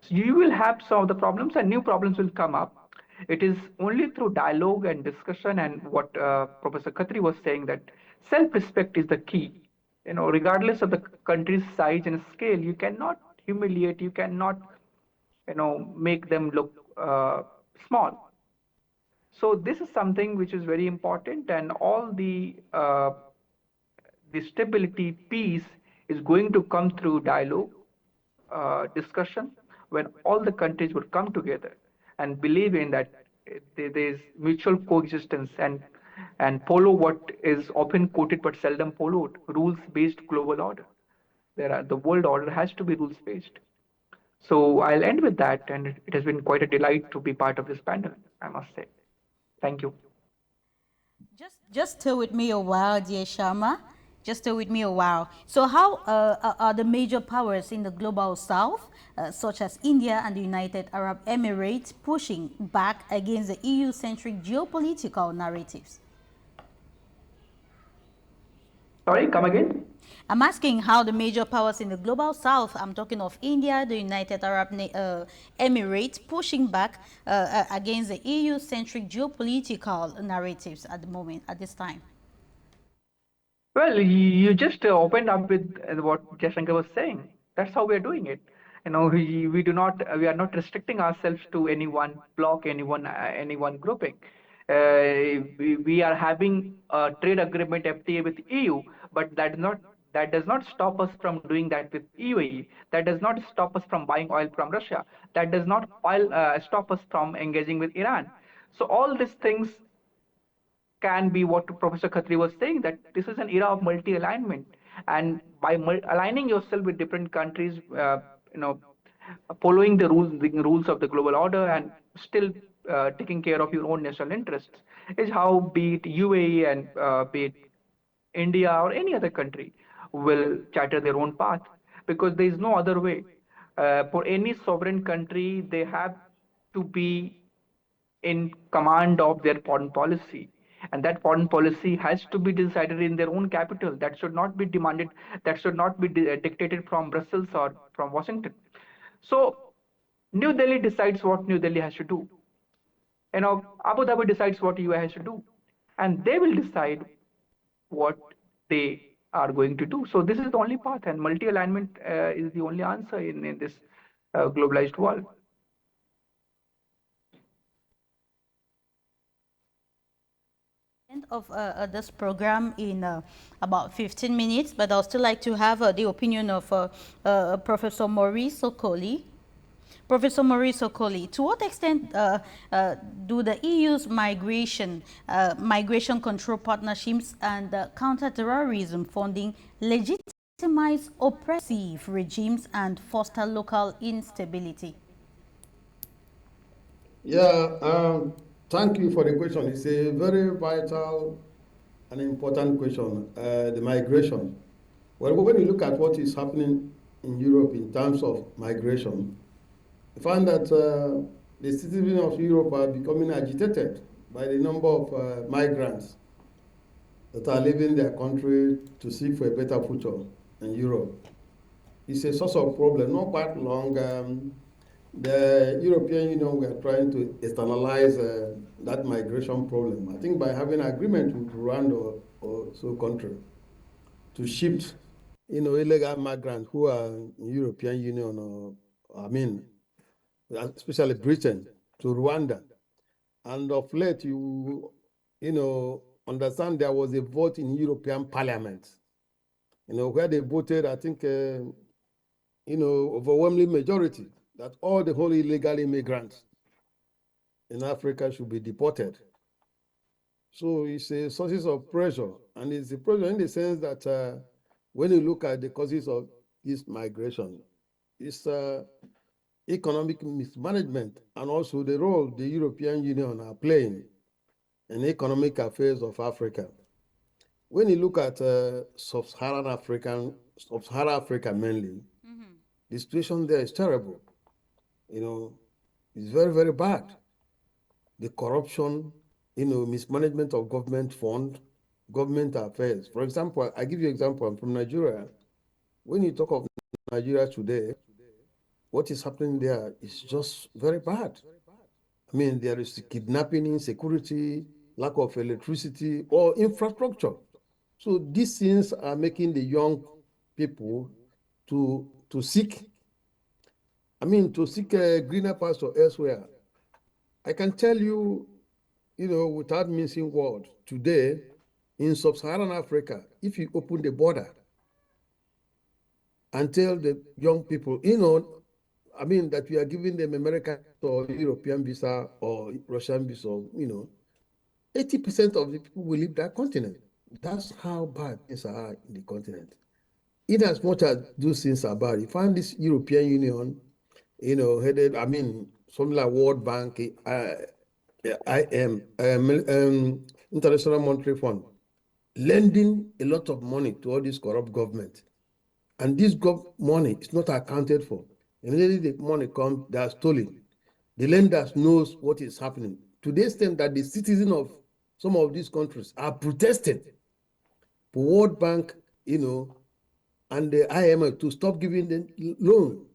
So you will have some of the problems and new problems will come up. It is only through dialogue and discussion and what Professor Khatri was saying, that self-respect is the key. Regardless of the country's size and scale, you cannot humiliate, you cannot, make them look small. So this is something which is very important, and all the stability piece is going to come through dialogue, discussion, when all the countries would come together and believe in that there is mutual coexistence and follow what is often quoted but seldom followed, rules-based global order. The world order has to be rules-based. So I'll end with that, and it has been quite a delight to be part of this panel, I must say. Thank you. Just stay with me a while, dear Sharma. Just stay with me a while. So, how are the major powers in the global south, such as India and the United Arab Emirates, pushing back against the EU-centric geopolitical narratives? Sorry, come again. I'm asking how the major powers in the global south, I'm talking of India, the United Arab Emirates, pushing back against the EU-centric geopolitical narratives at the moment, at this time. Well, you just opened up with what Jaishankar was saying. That's how we are doing it. We do not we are not restricting ourselves to any one block, any one grouping. We are having a trade agreement FTA with EU, but that does not stop us from doing that with UAE. That does not stop us from buying oil from Russia. That does not stop us from engaging with Iran. So all these things can be what Professor Khatri was saying, that this is an era of multi-alignment, and by aligning yourself with different countries, following the rules of the global order, and still taking care of your own national interests, is how, be it UAE and be it India or any other country, will charter their own path, because there is no other way. For any sovereign country, they have to be in command of their foreign policy, and that foreign policy has to be decided in their own capital. That should not be demanded, that should not be dictated from Brussels or from Washington. So New Delhi decides what New Delhi has to do. Abu Dhabi decides what UAE has to do, and they will decide what they are going to do. So this is the only path, and multi-alignment is the only answer in this globalized world. End of this program in about 15 minutes, but I'll still like to have the opinion of Professor Maurice Okoli. Professor Maurice Okoli, to what extent do the EU's migration control partnerships and counter-terrorism funding legitimize oppressive regimes and foster local instability? Yeah, thank you for the question. It's a very vital and important question, the migration. Well, when you look at what is happening in Europe in terms of migration, you find that the citizens of Europe are becoming agitated by the number of migrants that are leaving their country to seek for a better future in Europe. It's a source of problem, not quite long. The European Union were trying to externalize that migration problem. I think by having an agreement with Rwanda or so country to shift, illegal migrants who are in European Union especially Britain, to Rwanda. And of late, you understand there was a vote in European Parliament, where they voted, I think, overwhelming majority that all the whole illegal immigrants in Africa should be deported. So it's a source of pressure, and it's a pressure in the sense that when you look at the causes of this migration, it's economic mismanagement and also the role the European Union are playing in economic affairs of Africa. When you look at sub-Saharan Africa mainly, the situation there is terrible. It's very, very bad. The corruption, mismanagement of government fund, government affairs. For example, I give you an example. I'm from Nigeria. When you talk of Nigeria today, what is happening there is just very bad. I mean, there is kidnapping, insecurity, lack of electricity or infrastructure. So these things are making the young people to seek a greener pasture elsewhere. I can tell you, without mincing words, today in sub-Saharan Africa, if you open the border and tell the young people, that we are giving them American or European visa or Russian visa, 80% of the people will leave that continent. That's how bad things are in the continent. In as much as those things are bad, you find this European Union, headed, something like World Bank, International Monetary Fund, lending a lot of money to all this corrupt government. And this money is not accounted for. Immediately the money comes, they are stolen. The lenders knows what is happening to the extent that the citizens of some of these countries are protesting for World Bank, and the IMF to stop giving them loan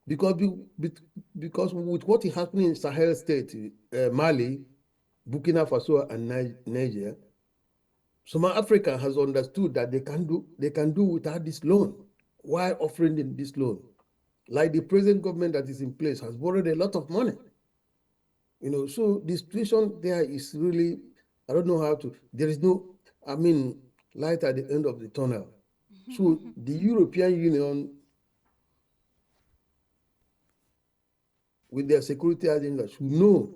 because because with what is happening in Sahel state, Mali, Burkina Faso, and Niger, some Africa has understood that they can do without this loan while offering them this loan. Like the present government that is in place has borrowed a lot of money. So the situation there is really, I don't know how to, there is no, light at the end of the tunnel. So the European Union, with their security agenda, should know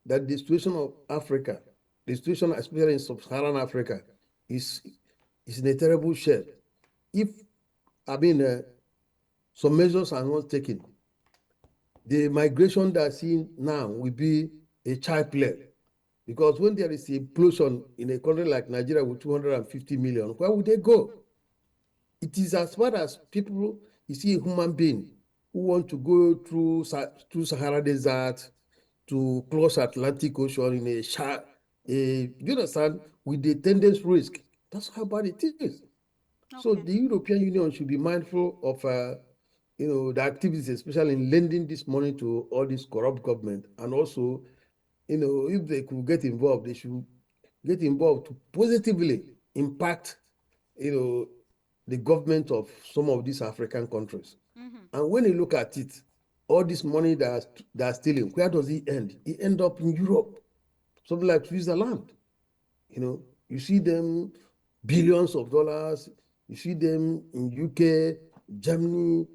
that the situation of Africa, the situation especially in sub-Saharan Africa, is in a terrible shape. If some measures are not taken, the migration that are seen now will be a child play. Because when there is a implosion in a country like Nigeria with 250 million, where would they go? It is as far as people, you see a human being who want to go through Sahara Desert to cross Atlantic Ocean in you understand, with the attendance risk. That's how bad it is. Okay. So the European Union should be mindful of the activities, especially in lending this money to all this corrupt government. And also, if they could get involved, they should get involved to positively impact, the government of some of these African countries. And when you look at it, all this money that are stealing, where does it end? It ends up in Europe, something like Switzerland. You see them billions of dollars. You see them in UK, Germany.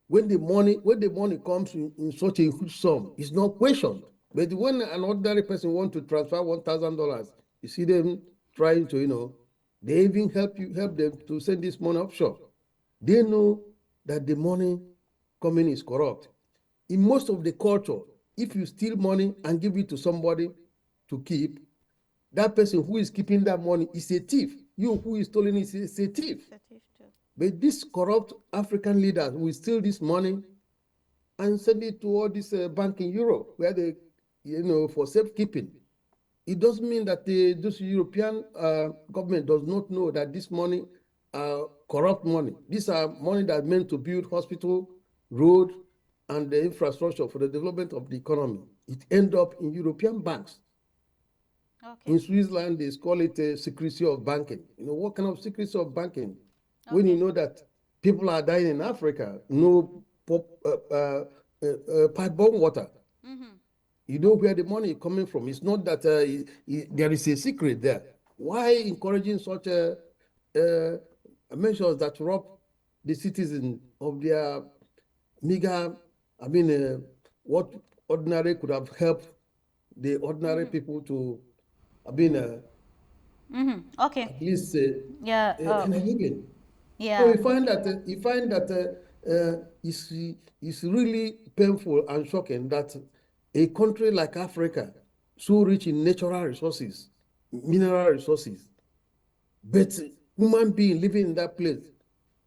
When the money comes in such a huge sum, it's not questioned. But when an ordinary person wants to transfer $1,000, you see them trying to, they even help them to send this money offshore. They know that the money coming is corrupt. In most of the culture, if you steal money and give it to somebody to keep, that person who is keeping that money is a thief. You who is stealing it is a thief. But these corrupt African leaders will steal this money and send it to all this bank in Europe where they, for safekeeping. It doesn't mean that this European government does not know that this money are corrupt money. These are money that are meant to build hospital, road, and the infrastructure for the development of the economy. It ends up in European banks. Okay. In Switzerland, they call it secrecy of banking. What kind of secrecy of banking? Okay. When you know that people are dying in Africa, no pipe-borne water. You know where the money is coming from. It's not that there is a secret there. Why encouraging such measures that rob the citizens of their meager, what ordinary could have helped the ordinary people to, okay, at least yeah, a living. yeah. So you find that it's really painful and shocking that a country like Africa, so rich in natural resources, mineral resources, but human being living in that place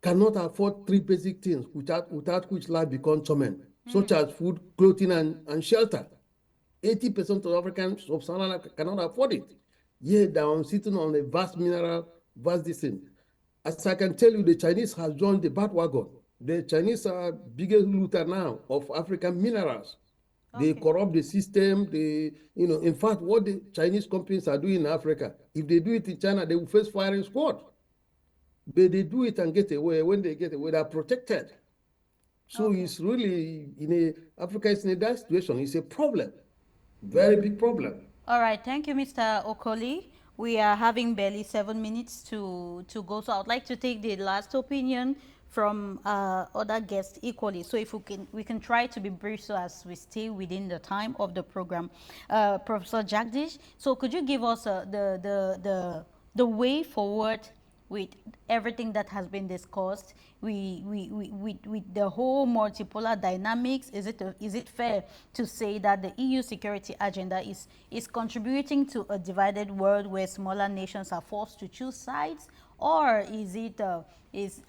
cannot afford three basic things without which life becomes torment, such as food, clothing, and shelter. 80% of Africans sub-Saharan Africa cannot afford it. Yet they are sitting on a vast distance. As I can tell you, the Chinese has joined the bandwagon. The Chinese are biggest looter now of African minerals. They corrupt the system. In fact, what the Chinese companies are doing in Africa, if they do it in China, they will face firing squad. But they do it and get away. When they get away, they are protected. So it's really, Africa is in a dire situation. It's a problem, very big problem. All right, thank you, Mr. Okoli. We are having barely 7 minutes to go, so I'd like to take the last opinion from other guests equally. So if we can try to be brief so as we stay within the time of the program. Professor Jagdish, so could you give us the way forward with everything that has been discussed, with the whole multipolar dynamics, is it fair to say that the EU security agenda is contributing to a divided world where smaller nations are forced to choose sides, or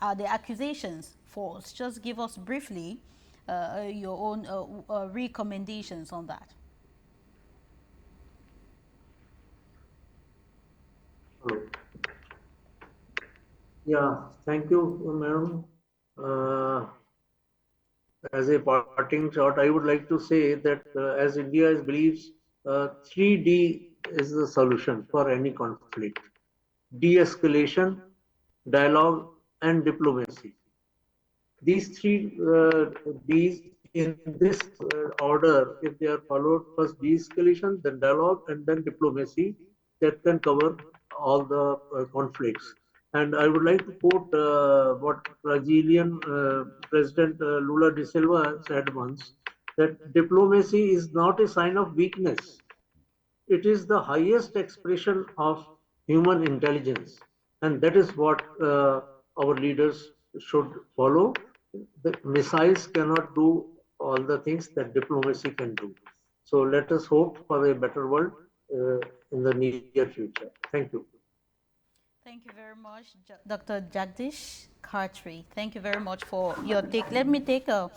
are the accusations false? Just give us briefly your own recommendations on that. Yeah, thank you, madam. As a parting shot, I would like to say that as India believes, 3D is the solution for any conflict: de-escalation, dialogue, and diplomacy. These three Ds in this order, if they are followed, first de-escalation, then dialogue, and then diplomacy, that can cover all the conflicts. And I would like to quote what Brazilian President Lula da Silva said once, that diplomacy is not a sign of weakness. It is the highest expression of human intelligence. And that is what our leaders should follow. The missiles cannot do all the things that diplomacy can do. So let us hope for a better world in the near future. Thank you. Thank you very much, Dr. Jagdish Khatri. Thank you very much for your take. Let me take Dr.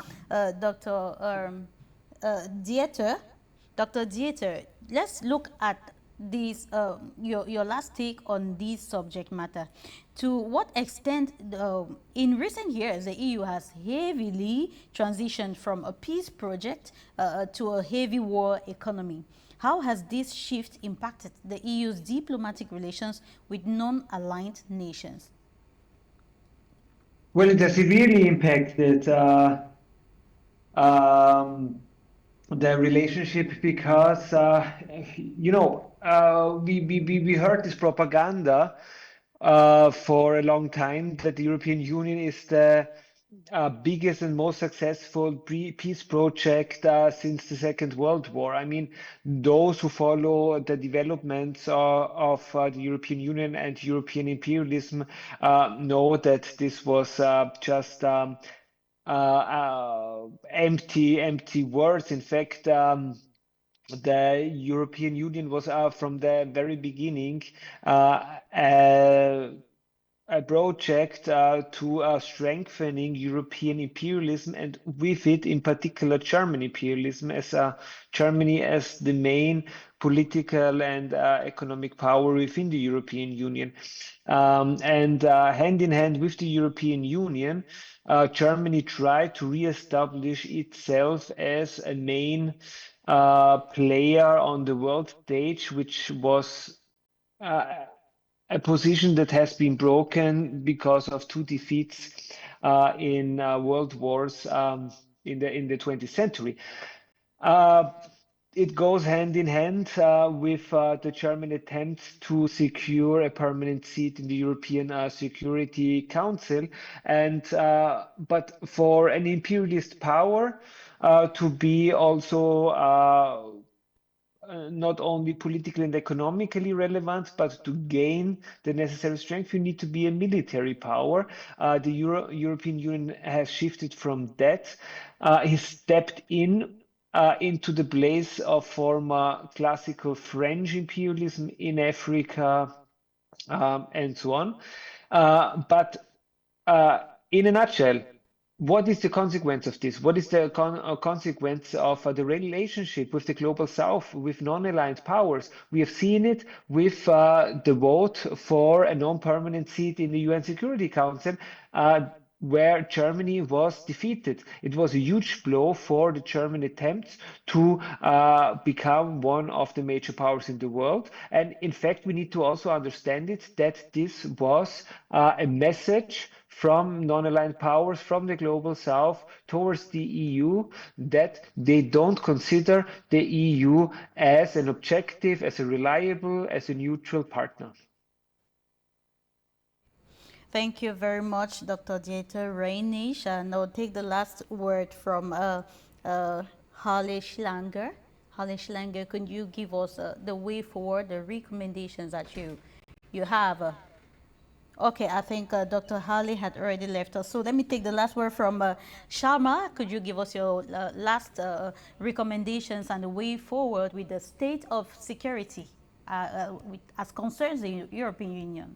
Dieter. Dr. Dieter, let's look at this, your last take on this subject matter. To what extent, in recent years, the EU has heavily transitioned from a peace project to a heavy war economy. How has this shift impacted the EU's diplomatic relations with non-aligned nations? Well, it has severely impacted um, the relationship because we heard this propaganda for a long time that the European Union is the biggest and most successful peace project since the Second World War. I mean, those who follow the developments of the European Union and European imperialism know that this was just empty words. In fact, the European Union was from the very beginning a project to strengthening European imperialism, and with it, in particular, German imperialism, as Germany as the main political and economic power within the European Union. And hand in hand with the European Union, Germany tried to re-establish itself as a main player on the world stage, which was a position that has been broken because of two defeats in world wars in the 20th century. It goes hand in hand with the German attempts to secure a permanent seat in the European Security Council, and but for an imperialist power to be also not only politically and economically relevant, but to gain the necessary strength, you need to be a military power. The European Union has shifted from that. He stepped into the place of former classical French imperialism in Africa, and so on. But in a nutshell, what is the consequence of this? What is the consequence of the relationship with the global south, with non-aligned powers? We have seen it with the vote for a non-permanent seat in the UN Security Council, where Germany was defeated. It was a huge blow for the German attempts to become one of the major powers in the world. And in fact, we need to also understand it that this was a message from non-aligned powers, from the global south towards the EU, that they don't consider the EU as an objective, as a reliable, as a neutral partner. Thank you very much, Dr. Dieter Reinisch. And I'll take the last word from Harley Schlanger. Harley Schlanger, could you give us the way forward, the recommendations that you have? Okay, I think Dr. Harley had already left us. So let me take the last word from Sharma. Could you give us your last recommendations and the way forward with the state of security as concerns the European Union?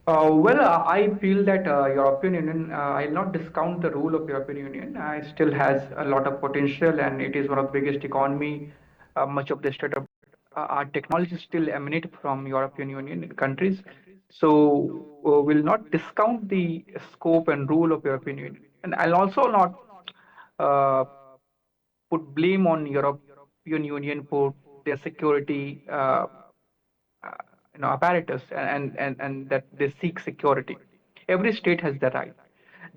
I feel that European Union, I'll not discount the role of European Union. It still has a lot of potential, and it is one of the biggest economy. Much of the startup, our technology still emanate from European Union countries. So will not discount the scope and role of European Union, and I'll also not uh, put blame on European Union for their security. Uh, apparatus and that they seek security. Every state has the right.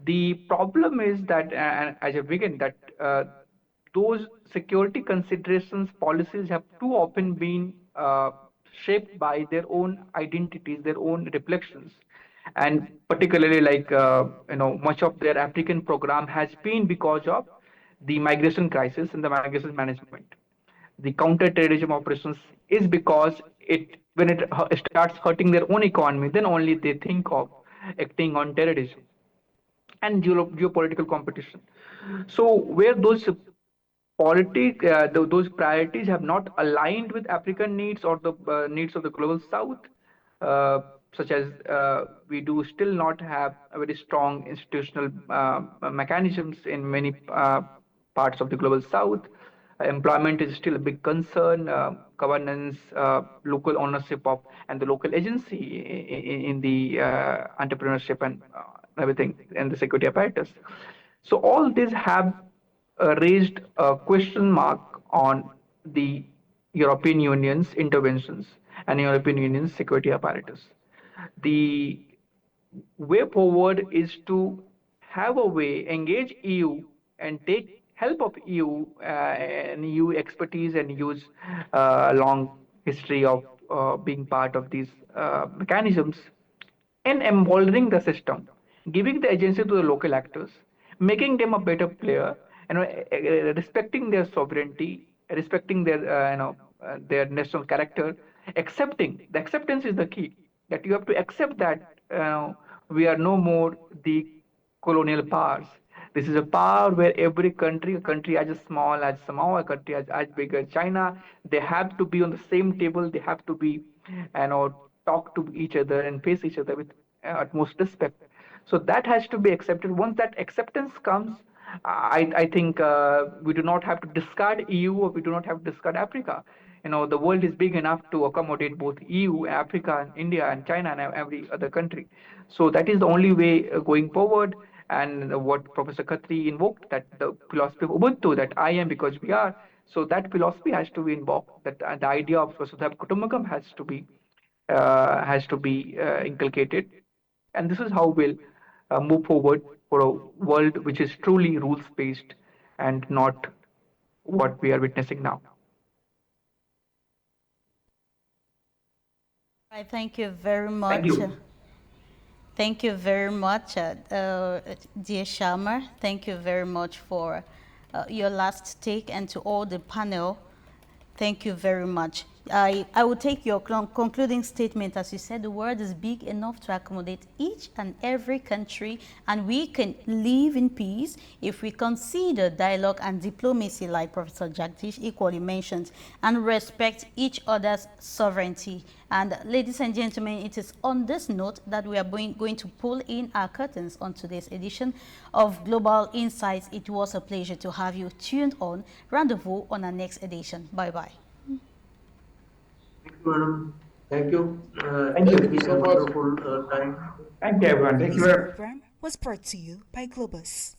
The problem is that, as I begin, that those security considerations policies have too often been shaped by their own identities, their own reflections, and particularly like much of their African program has been because of the migration crisis and the migration management. The counter-terrorism operations is because it when it starts hurting their own economy, then only they think of acting on terrorism and geopolitical competition. So where those those priorities have not aligned with African needs or the needs of the global South, uh, such as we do still not have a very strong institutional mechanisms in many parts of the global South. Employment is still a big concern. Governance, local ownership of, and the local agency in the entrepreneurship and everything, and the security apparatus. So all these have raised a question mark on the European Union's interventions and European Union's security apparatus. The way forward is to have a way engage EU and take help of EU and EU expertise and use long history of being part of these mechanisms in emboldening the system, giving the agency to the local actors, making them a better player, and respecting their sovereignty, respecting their their national character, accepting the acceptance is the key. That you have to accept that we are no more the colonial powers. This is a power where every country, a country as small as Samoa, a country as big as China, they have to be on the same table. They have to be, talk to each other and face each other with utmost respect. So that has to be accepted. Once that acceptance comes, I think we do not have to discard EU or we do not have to discard Africa. The world is big enough to accommodate both EU, Africa, and India, and China, and every other country. So that is the only way going forward. And what Professor Khatri invoked, that the philosophy of Ubuntu, that I am because we are. So that philosophy has to be invoked. That the idea of Vasudhaiva Kutumbakam has to be inculcated, and this is how we'll move forward for a world which is truly rules based and not what we are witnessing now. I thank you very Thank much. you. Thank you very much, dear Sharma. Thank you very much for your last take, and to all the panel. Thank you very much. I will take your concluding statement. As you said, the world is big enough to accommodate each and every country, and we can live in peace if we consider dialogue and diplomacy, like Professor Jagdish equally mentioned, and respect each other's sovereignty. And ladies and gentlemen, it is on this note that we are going to pull in our curtains on today's edition of Global Insights. It was a pleasure to have you tuned on. Rendezvous on our next edition. Bye-bye. Thank you, madam. Thank you. Thank It's you. been a wonderful time. Thank you, everyone. Thank you This very much. program was brought to you by Globus.